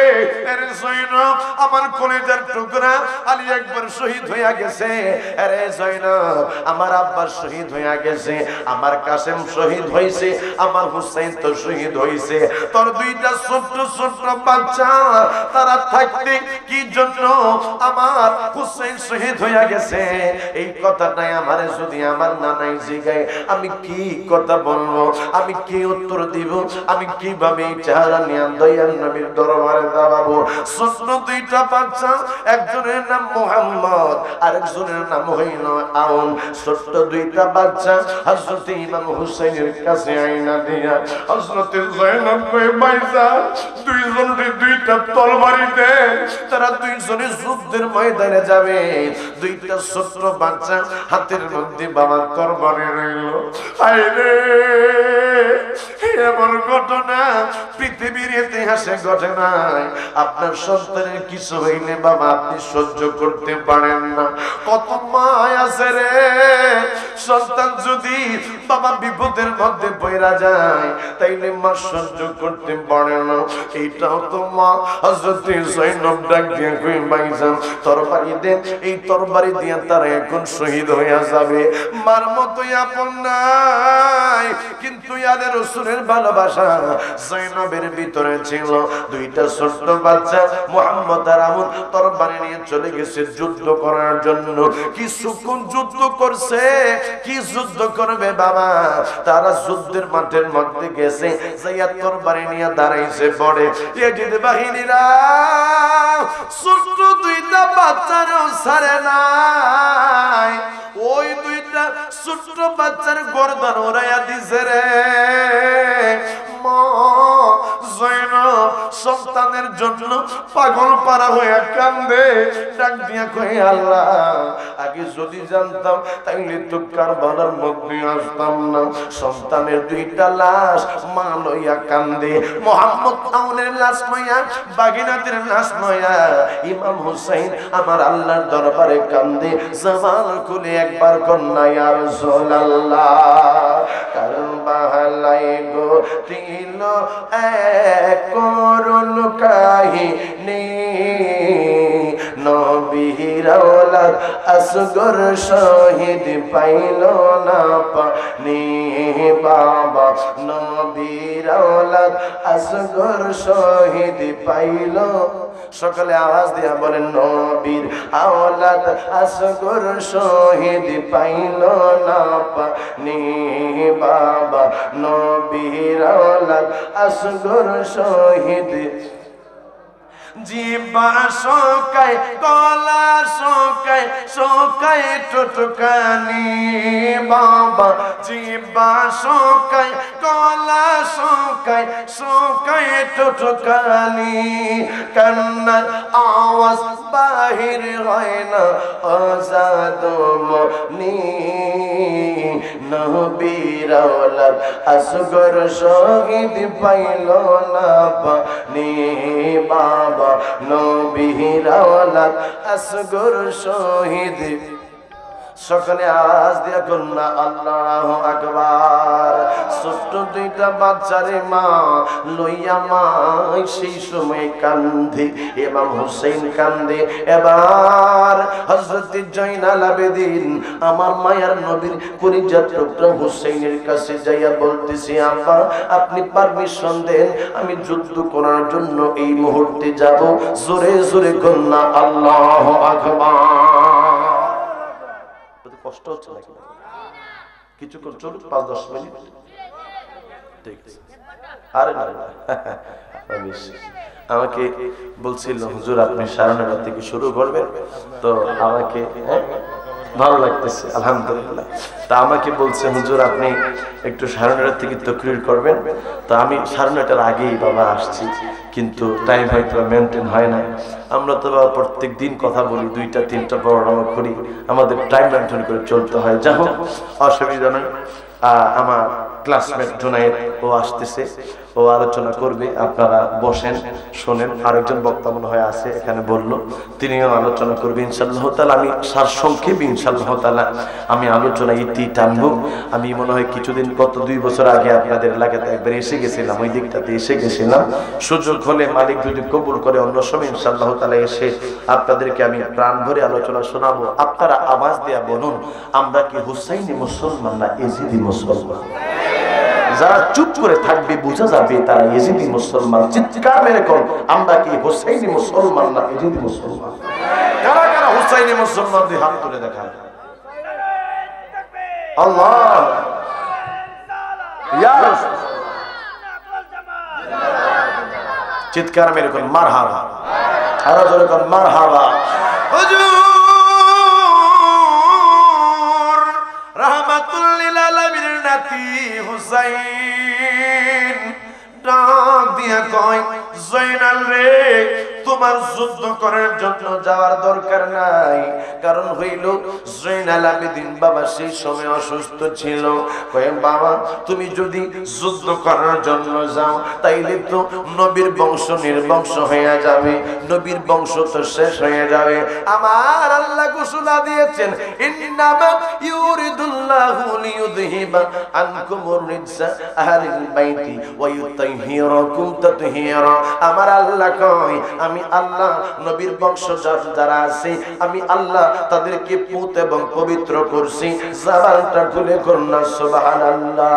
আরে জয়নব আমার কলিজার টুকরা আলী একবার শহীদ হইয়া গেছে, আরে জয়নব আমার আব্বা শহীদ হইয়া গেছে, আমার কাসেম শহীদ হইছে, আমার হুসাইন তো শহীদ হইছে, তোর দুইটা ছোট্ট ছোট্ট বাচ্চা তারা থাকতে কি জন্য আমার হুসাইন শহীদ হইয়া গেছে, এই কথাটাই আমারে যদি আমার নানাই জিগায় আমি কি কথা বলবো, আমি কি উত্তর দিব, আমি কিভাবে এই চেহারা নিয়ে দয়াল নবীর দরবারে দাঁড়াবো। ছোট্ট দুইটা বাচ্চা, একজনের নাম মুহাম্মদ আরেকজনের নাম হইল আউন। ছোট্ট দুইটা বাচ্চা হযরত ইমাম হুসাইনের কাছে আইনা দিয়া হযরত জয়নব কই বাইজা দুইজনের দুইটা তরবারি দে, তারা দুইজনে যুদ্ধের ময়দানে যাবে। দুইটা ছোট্ট বাচ্চা হাতের মধ্যে বাবা তরবারি রইল। আইরে এমন ঘটনা পৃথিবীর ইতিহাসে ঘটে নাই। আপনার সন্তানের কিছু হইলে বাবা আপনি সহ্য করতে পারেন না, কত মায় আছে রে। সন্তান যদি বাবা বিপদের মধ্যে পড়া যায় তাইলে মা সহ্য করতে পারে না। এইটাও তো মা হযরত জয়নব ডাক দিয়ে কই ভাইজান তরবারি দেন, এই তরবারি দিয়ে তারা এখন শহীদ হইয়া যাবে। মার মতোই আপন নাই, কিন্তু ইয়াদের রাসূলের ভালোবাসা জয়নবের ভিতরে ছিল। দুইটা ছোট্ট বাচ্চা মুহাম্মদ আর আমুন তরবারি নিয়ে চলে গেছে যুদ্ধ করার জন্য। কিছুক্ষণ যুদ্ধ করছে, কি যুদ্ধ করবে বাবা, তারা যুদ্ধের মাঠের মধ্যে গেছে, যাইয়া তরবারি নিয়ে দাঁড়াইছে পড়ে ইয়েজিদ বাহিনীরা ছোট্ট দুইটা বাচ্চারও ছাড়ে নাই। ওই দুইটা ছোট্ট বাচ্চার গর্দান ওরাইয়া দিছে রে। মা জয়নব সন্তানের জন্য পাগল পারা হয়ে কান্দে, ডাক দিয়া কই আল্লাহ আগে যদি জানতাম তাইলে তো কারবালার মধ্যে আসতাম না। সন্তানের দুইটা লাশ মা লইয়া কান্দে, মুহাম্মদ আউনের লাশ লইয়া, বাগিনাদের লাশ লইয়া ইমাম হুসাইন আমার আল্লাহর দরবারে কান্দে। জবান খুলে একবার কন্যা ইয়া রাসূলুল্লাহ কারবালায় গো তিল এক করুণ কাহিনী, নবীর আওলাদ আসগর শহীদ পাইল না পানি। বাবা নবীর আওলাদ আসগর শহীদ পাইল, সকালে আওয়াজ দিয়া বলেন নবীর আওলাদ আসগর শহীদ পাইল না পানি। বাবা নবীর আওলাদ আসগর শহীদ জিবা শোকায় গলা শোকায় শোকায় টুটকানি। বাবা জিবা শোকায় গলা শোকায় শোকায় টুটকানি। কান্নার আওয়াজ বাহির হয় না অজাদমনি, নবীর আওলাদ আসগর শহীদ পাইল না পানি। বাবা নবীর আওলাদ আসগর শহীদ, সকলে আওয়াজ দিয়া কন্যা আল্লাহু আকবার। ছোট্ট দুইটা বাচ্চারে মা লইয়া মা সেই সময় কান্দে, ইমাম হুসাইন কান্দে। এবার হযরত জয়নাল আবেদিন আমার মায়ার নবীর কলিজার টুকরা হুসাইনের কাছে যাইয়া বলতেছি আব্বা আপনি পারমিশন দেন, আমি যুদ্ধ করার জন্য এই মুহূর্তে যাব। জোরে জোরে কন্যা আল্লাহু আকবার। কষ্ট হচ্ছে নাকি? কিছুক্ষণ চলুক, 5-10 মিনিট, ঠিক আছে? আরে না আমাকে বলছিল হুজুর আপনি 9:30 থেকে শুরু করবেন, তো আমাকে ভালো লাগতেছে আলহামদুলিল্লাহ। তা আমাকে বলছে হুজুর আপনি একটু 9:30 থেকে তাকরীর করবেন, তো আমি 9:30 আগেই বাবা আসছি, কিন্তু টাইম হয়তো মেনটেন হয় না। আমরা তো প্রত্যেক দিন কথা বলি, 2টা-3টা প্রোগ্রাম করি, আমাদের টাইম মেনটেন করে চলতে হয়। যা হোক অসুবিধা নয়। আমার ক্লাসমেট জুনায়েদ ও আসতেছে, ও আলোচনা করবে, আপনারা বসেন শোনেন। আরেকজন বক্তা মনে হয় আছে এখানে বললো, তিনিও আলোচনা করবে ইনশাআল্লাহ তাআলা। আমি সারসংক্ষেপে ইনশাআল্লাহ তাআলা আমি আলোচনা ইতি টানবো। আমি মনে হয় কিছুদিন গত 2 বছর আগে আপনাদের এলাকাতে একবার এসে গেছিলাম, ওই দিকটাতে এসে গেছিলাম। সুযোগ হলে মালিক যদি কবুল করে অন্য সময় ইনশাআল্লাহ তাআলা এসে আপনাদেরকে আমি প্রাণ ভরে আলোচনা শোনাবো। আপনারা আওয়াজ দেয়া বলুন, আমরা কি হুসাইনি মুসলমান না এজিদি মুসলমান? যারা চুপ করে থাকবে বোঝা যাবে তারা এজিদি মুসলমান। চিৎকার মেরে কোন, আমরা কি হুসাইনি মুসলমান না এজিদি মুসলমান? কারা কারা হুসাইনি মুসলমান দিয়ে হাত তুলে দেখান। আল্লাহ ইয়া রাসূল, চিৎকার মেরে কোন মারহাবা, আর জোরে কোন মারহাবা। হুজুর রাহমাতুল লিল আলামিনের নাতি হুসাইন ডাক দিয়া কয়, জয়নাল রে, তোমার যুদ্ধ করার জন্য যাওয়ার দরকার নাই। কারণ হইল জয়নাল আবেদিন বাবা সেই সময় অসুস্থ ছিল। কয় বাবা, তুমি যদি যুদ্ধ করার জন্য যাও তাইলে তো নবীর বংশ নির্বংশ হয়ে যাবে, নবীর বংশ তো শেষ হয়ে যাবে। আমার আল্লাহ ঘোষণা দিয়েছেন, ইন্নামা ইউরিদুল্লাহু লিইউযহিবা আনকুমুর রিজসা আহলিল বাইতি ওয়া ইউতাহহিরাকুম তাতহীরা। আমার আল্লাহ কয়, আমি আল্লাহ নবীর বংশধর যারা আছে আমি আল্লাহ তাদেরকে পুত এবং পবিত্র করছি। জবানটা খুলে করুন সুবহানাল্লাহ।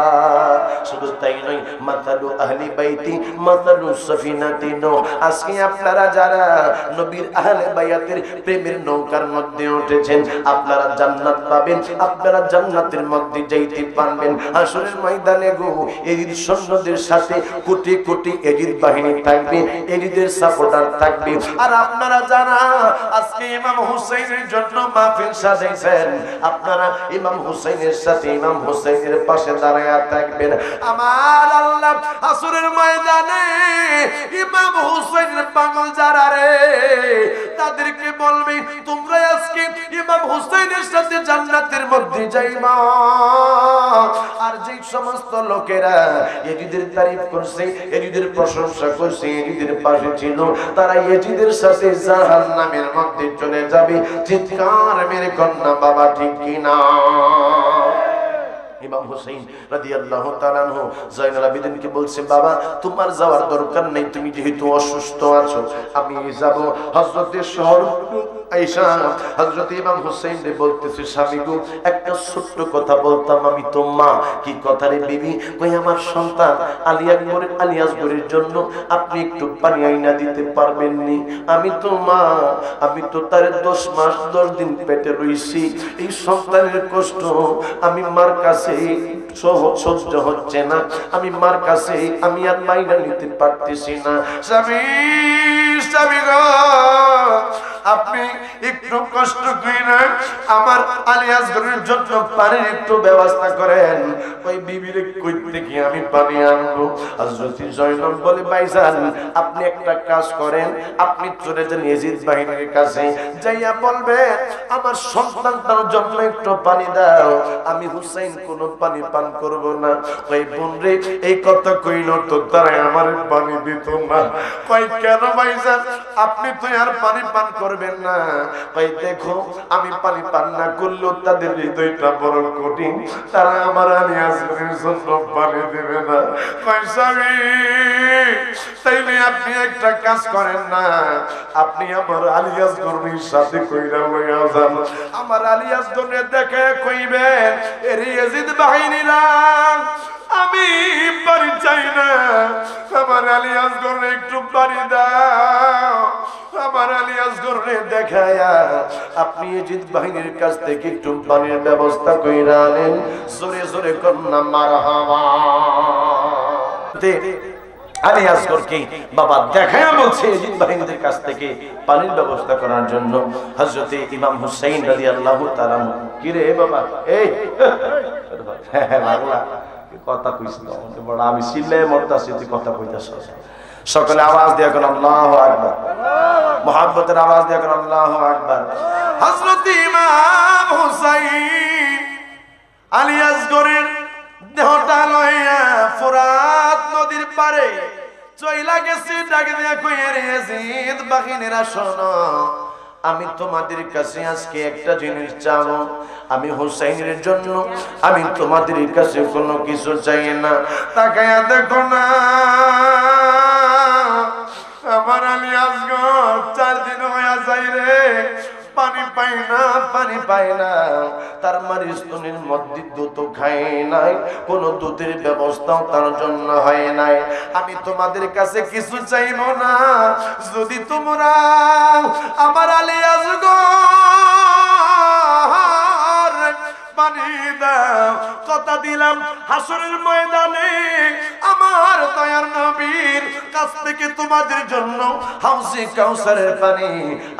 শুধু তাই নয়, মাতালু আহলি বাইতি মাতালু সাফিনাতি নূহ। আজকে আপনারা যারা নবীর আহলে বাইতের প্রেমের নৌকার মধ্যে উঠেছেন, আপনারা জান্নাত পাবেন, আপনারা জান্নাতের মধ্যে যাইতে পারবেন। হাসরের ময়দানে গো এজিদ সৈন্যদের সাথে কোটি কোটি এজিদ বাহিনী থাকবে, এজিদের সাপোর্টার থাকবে। আর আপনারা যারা আজকে ইমাম হুসাইনের জন্য মাহফিল সাজাইছেন, আপনারা ইমাম হুসাইনের সাথে ইমাম হুসাইনের পাশে দাঁড়ায়া থাকবেন। আমার আল্লাহ আসরের ময়দানে ইমাম হুসাইনের পাগল যারা রে তাদেরকে বলবে, তোমরা আজকে ইমাম হুসাইনের সাথে জান্নাতের মধ্যে যাইবা। আর যে সমস্ত লোকেরা এজিদের তারিফ করছে, এজিদের প্রশংসা করছে, এজিদের পাশে ছিল, তারা এজিদের সাথে জাহান্নামের মধ্যে চলে যাবে। চিৎকার মেরে কন্যা বাবা ঠিক কিনা? ইমাম হুসাইন রাদিয়াল্লাহু তাআলা আনহু জয়নুল আবেদিনকে বলছে, বাবা তোমার যাওয়ার দরকার নেই, তুমি যেহেতু অসুস্থ আছো আমি যাব। হযরতের শহর আয়েশা হযরত ইমাম হুসাইন রে বলতেছে, স্বামী গো একটা ছোট্ট কথা বলতাম আমি তো মা। কি কথা রে বিবি? কই আমার সন্তান আলিয়াসগরের জন্য আপনি একটু পানি আইনা দিতে পারবেন নি? আমি তো মা, আমি তো তার 10 মাস 10 দিন পেটে রইছি। এই সন্তানের কষ্ট আমি মার কাছে সহ্য হচ্ছে না, আমি মার কাছে আমি আর মাইনা নিতে পারতেছি না। স্বামী স্বামী গো, আপনি একটু কষ্ট করেন, আমার আলিয়াসগরের জন্য পানির একটু ব্যবস্থা করেন। ওই বিবিরে কই থেকে আমি পানি আনবো? হযরত জয়নব বলে, ভাইজান আপনি একটা কাজ করেন, আপনি চলে যান ইয়াজিদ বাহিনীর কাছে, যাইয়া বলবেন আমার সন্তানটার জন্য একটু পানি দাও, আমি হুসাইন কোনো পানি পান করব না। ওই বোন রে এই কথা কইল তো তারা আমার পানি দিত না। কই কেন ভাইজান, আপনি তো আর পানি পান করবেন না? কই দেখো আমি পানি পান না করলেও তাদের হৃদয়টা বড় কঠিন, তারা আমার আলিয়াসগরের জন্য পানি দেবে না। কই স্বামী তাইলে আপনি একটা কাজ করেন না, আপনি আমার আলিয়াসগরের সাথে কইরা লইয়া যান, আমার আলিয়াসগরে দেখে কইবেন এর ইয়াজিদ বাহিনীরা আমি পানি চাই না, আমার আলিয়াসগরে একটু পানি দাও। আমার আলিয়াসগরে দেখায়া আপনি ইয়াজিদ বাহিনীর কাছ থেকে একটু পানির ব্যবস্থা কইরা আনেন। জোরে জোরে কন্যা মারহাবা। আলিয়াসগরকে বাবা দেখায়া বলছে ইয়াজিদ বাহিনীদের কাছ থেকে পানির ব্যবস্থা করার জন্য। হযরত ইমাম হুসাইন রাদিয়াল্লাহু তাআলা, কি রে বাবা এই বাংলা কথা কইছ না, বড় আমি সিলে মরতাছি তুই কথা কইতাছ। সকলে আওয়াজ দিয়ে কোন আল্লাহু আকবার, মুহাব্বতের আওয়াজ দিয়ে কোন আল্লাহু আকবার। হযরত ইমাম হুসাইন আলিয়াসগরের দেহটা লয়ে পারে চইলা গেছে ডাক দিয়া কইয়া রে ইয়াজিদ বাহিনীরা শোনো আমি তোমাদের কাছে আজকে একটা জিনিস চাবো আমি হুসাইনের জন্য আমি তোমাদের কাছে কোনো কিছু চাই না তাকায়া দেখো না আমার আলী আসগর 4 দিন হয়ে যায় রে পানি পাই না তার মারি স্তনের মধ্যে দুধ খায় নাই কোন দুধের ব্যবস্থাও তার জন্য হয় নাই আমি তোমাদের কাছে কিছু চাইব না যদি তোমরা আমার আলী আসগর পানি দাও কথা দিলাম হাসরের ময়দানে আমার দয়ার নবীর কাছ থেকে তোমাদের জন্য হাউজে কাউসারের পানি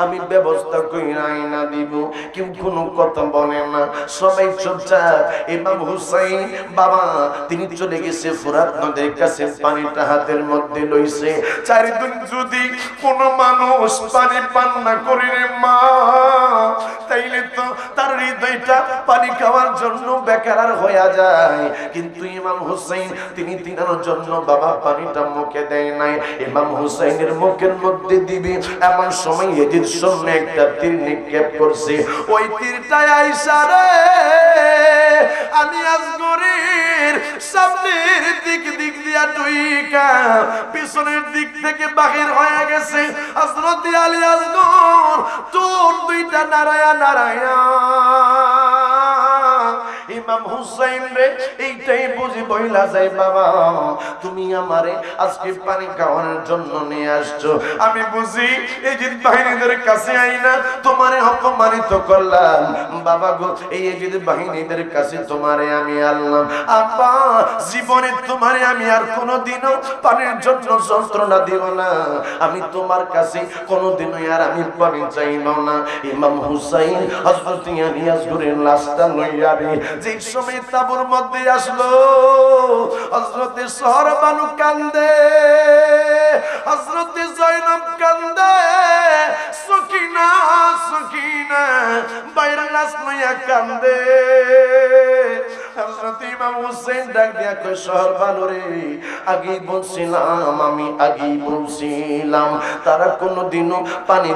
আমি ব্যবস্থা কইরাই না দিব কেউ কোনো কথা বলে না সবাই চুপচাপ ইমাম হুসাইন বাবা তিনি চলে গেছে ফুরাত নদীর কাছে পানিটা হাতের মধ্যে লইছে চারিদিন যদি কোন মানুষ পানি পান না করে রে মা তাইলে তো তার হৃদয়টা পানি খাওয়ার জন্য বেকার হয়ে যায় কিন্তু ইমাম হুসাইন তিনি তিনার জন্য বাবা পানিটা মুখে দেয় নাই ইমাম হুসাইনের মুখের মধ্যে দিবে এমন সময় এজিদ সামনে একটা তীর নিক্ষেপ করছে ওই তীরটা আইসা রে আমি আসগরের সামনের দিক দিয়া টুইকা পিছনের দিক থেকে বাহির হয়ে গেছে হযরত আলী আসগর তোর দুইটা নারায়া ইমাম হুসাইন রে এইটাই বুঝি বইলা যাই বাবা তুমি আমারে আজকে পানি খাওয়ানোর জন্য নিয়ে আসছো আমি বুঝি এজিদ বাহিনীদের কাছে আইনা তোমারে অপমানিত করলাম বাবা গো এই এজিদ বাহিনীদের কাছে তোমারে আমি আনলাম আব্বা জীবনে তোমারে আমি আর কোনোদিনও পানির জন্য যন্ত্রণা দিব না আমি তোমার কাছে কোনোদিনও আর আমি পানি চাইব না ইমাম হুসাইন হযরত আলী আসগরের লাশটা লইয়া যেই সময় তাবুর মধ্যে আসলো হযরতে সোহরবানু কান্দে হযরতে জয়নব কান্দে সুকিনা বাইরের লাশ লইয়া কান্দে হযরত ইমাম হুসাইন ডাক দিয়া কই সোহরবানু রে আগেই বলছিলাম তারা কোনোদিনও পানি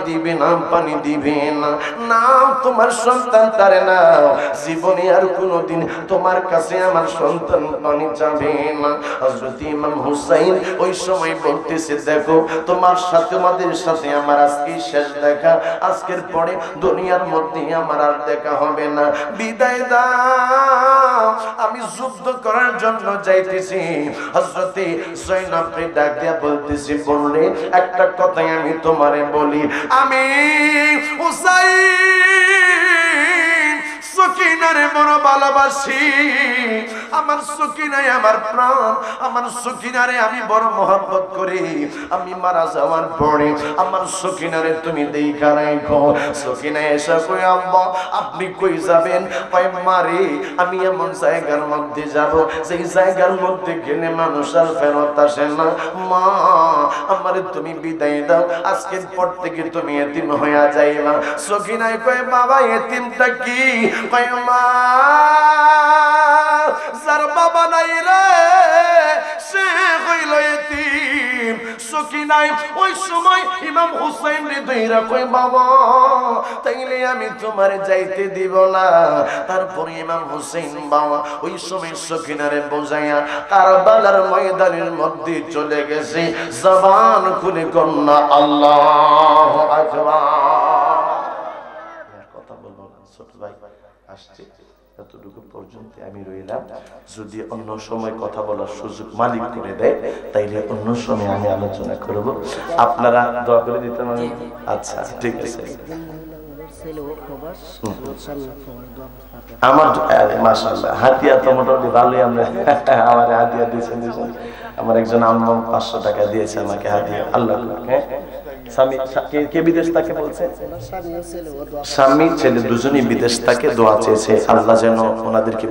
দিবে না না তোমার সন্তান তারে না জীবনে আর কোনোদিন তোমার কাছে আমার সন্তান পানি চাবে না হযরত ইমাম হুসাইন ওই সময় বলতেছে দেখো তোমার সাথে আমাদের সাথে আমার আজকে শেষ দেখা আজকের পরে দুনিয়ার মধ্যে আমার আর দেখা হবে না বিদায় দাও আমি যুদ্ধ করার জন্য যাইতেছি হযরত জয়নব ডাক দিয়া বলতেছি বললে একটা কথাই আমি তোমারে বলি আমি হুসাইন সকিনারে বড় ভালোবাসি আমার সকিনাই আমার প্রাণ আমার সকিনারে আমি বড় মহব্বত করি আমি মারা যাওয়ার পরে আমার সকিনারে তুমি দেখা রাখো সকিনা এসে কই আব্বা আপনি কই যাবেন কই মারে আমি এমন জায়গার মধ্যে যাব সেই জায়গার মধ্যে গেলে মানুষ আর ফেরত আসে না মা আমারে তুমি বিদায় দাও আজকের পর থেকে তুমি এতিম হয়ে যাইবা সকিনাই কই বাবা এতিমটা কি কই মা যার বাবা নাই রে সে হইল এতিম সকিনাই ওই সময় ইমাম হুসাইন রে ধইরা কই বাবা তাইলে আমি তোমারে যাইতে দিব না তারপরে ইমাম হুসাইন বাবা ওই সময় সকিনারে বোঝাইয়া কারবালার ময়দানের মধ্যে চলে গেছে জবান খুলে কন্যা আল্লাহু আকবার কথা বলবো না ছোট ভাই আসছে এতটুকু পর্যন্ত আমি রইলাম যদি অন্য সময় কথা বলার সুযোগ মালিক করে দেয় তাইলে অন্য সময় আমি আলোচনা করব আপনারা দোয়া করে দিতে পারেন আচ্ছা ঠিক আছে আমার মাশাআল্লাহ হাদিয়া তো মোটামুটি ভালোই আমরা আমার হাদিয়া দিয়েছেন আমার একজন আম্মা 500 টাকা দিয়েছে আমাকে হাদিয়া আল্লাহ হ্যাঁ স্বামী কে বিদেশ থাকে বলছে স্বামী ছেলে দুজনই বিদেশ থাকে দোয়া চেয়েছে আল্লাহ যেন ওনাদেরকে